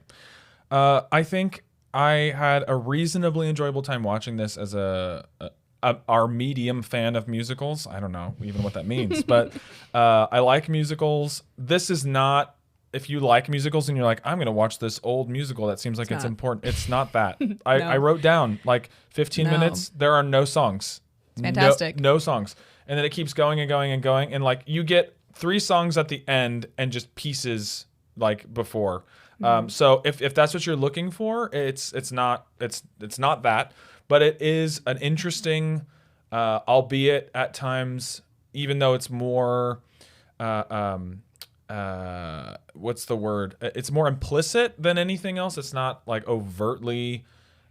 I think I had a reasonably enjoyable time watching this as our medium fan of musicals. I don't know even what that means, but I like musicals. This is not, if you like musicals and you're like, I'm going to watch this old musical that seems like it's important. It's not that. I wrote down like 15 minutes. There are no songs. It's fantastic. No songs. And then it keeps going and going and going. And like you get 3 songs at the end and just pieces like before. So if that's what you're looking for, it's not that, but it is an interesting, albeit at times, even though it's more, what's the word? It's more implicit than anything else. It's not like overtly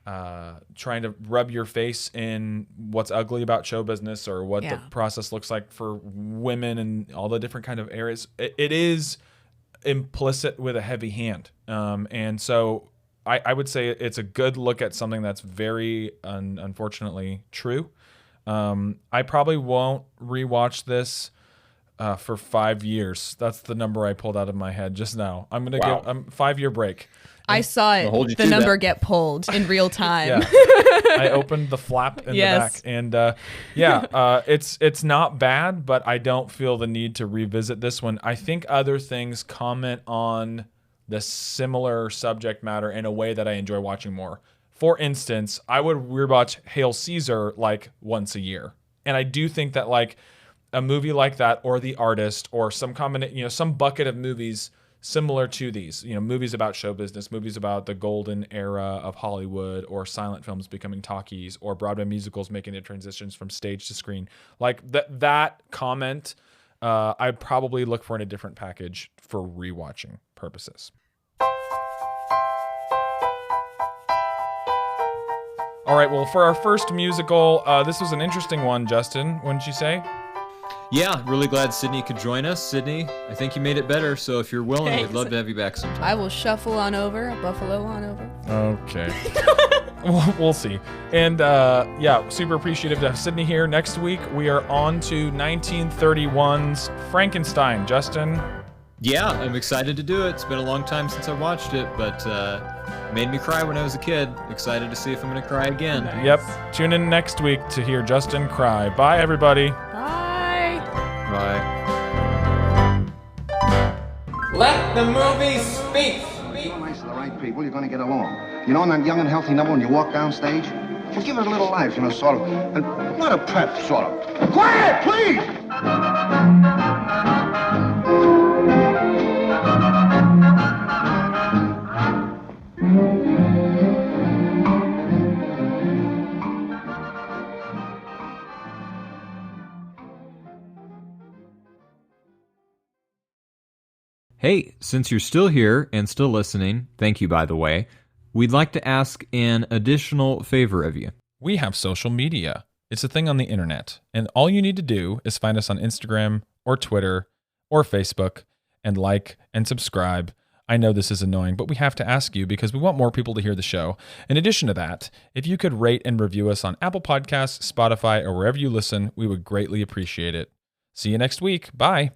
trying to rub your face in what's ugly about show business or what the process looks like for women and all the different kind of areas. It is implicit with a heavy hand. And so I would say it's a good look at something that's very unfortunately true. I probably won't rewatch this for 5 years. That's the number I pulled out of my head just now. I'm going to give a 5-year break. I saw it, the number get pulled in real time. I opened the flap in the back. And it's not bad, but I don't feel the need to revisit this one. I think other things comment on the similar subject matter in a way that I enjoy watching more. For instance, I would rewatch Hail Caesar like once a year. And I do think that like a movie like that or The Artist or some combination, some bucket of movies similar to these, movies about show business, movies about the golden era of Hollywood, or silent films becoming talkies, or Broadway musicals making their transitions from stage to screen. Like that comment, I'd probably look for in a different package for rewatching purposes. All right, well, for our first musical, this was an interesting one, Justin, wouldn't you say? Yeah, really glad Sydney could join us. Sydney, I think you made it better, so if you're willing, we'd love to have you back sometime. I will shuffle on over, buffalo on over. Okay. We'll see. And super appreciative to have Sydney here. Next week, we are on to 1931's Frankenstein. Justin? Yeah, I'm excited to do it. It's been a long time since I watched it, but made me cry when I was a kid. Excited to see if I'm going to cry again. Nice. Yep. Tune in next week to hear Justin cry. Bye, everybody. Bye. Let the movie speak. If you're nice to the right people, you're going to get along. In that young and healthy number when you walk down stage? Well, give it a little life, sort of. And Not a prep, sort of. Quiet, please! Hey, since you're still here and still listening, thank you, by the way, we'd like to ask an additional favor of you. We have social media. It's a thing on the internet, and all you need to do is find us on Instagram or Twitter or Facebook and like and subscribe. I know this is annoying, but we have to ask you because we want more people to hear the show. In addition to that, if you could rate and review us on Apple Podcasts, Spotify, or wherever you listen, we would greatly appreciate it. See you next week. Bye.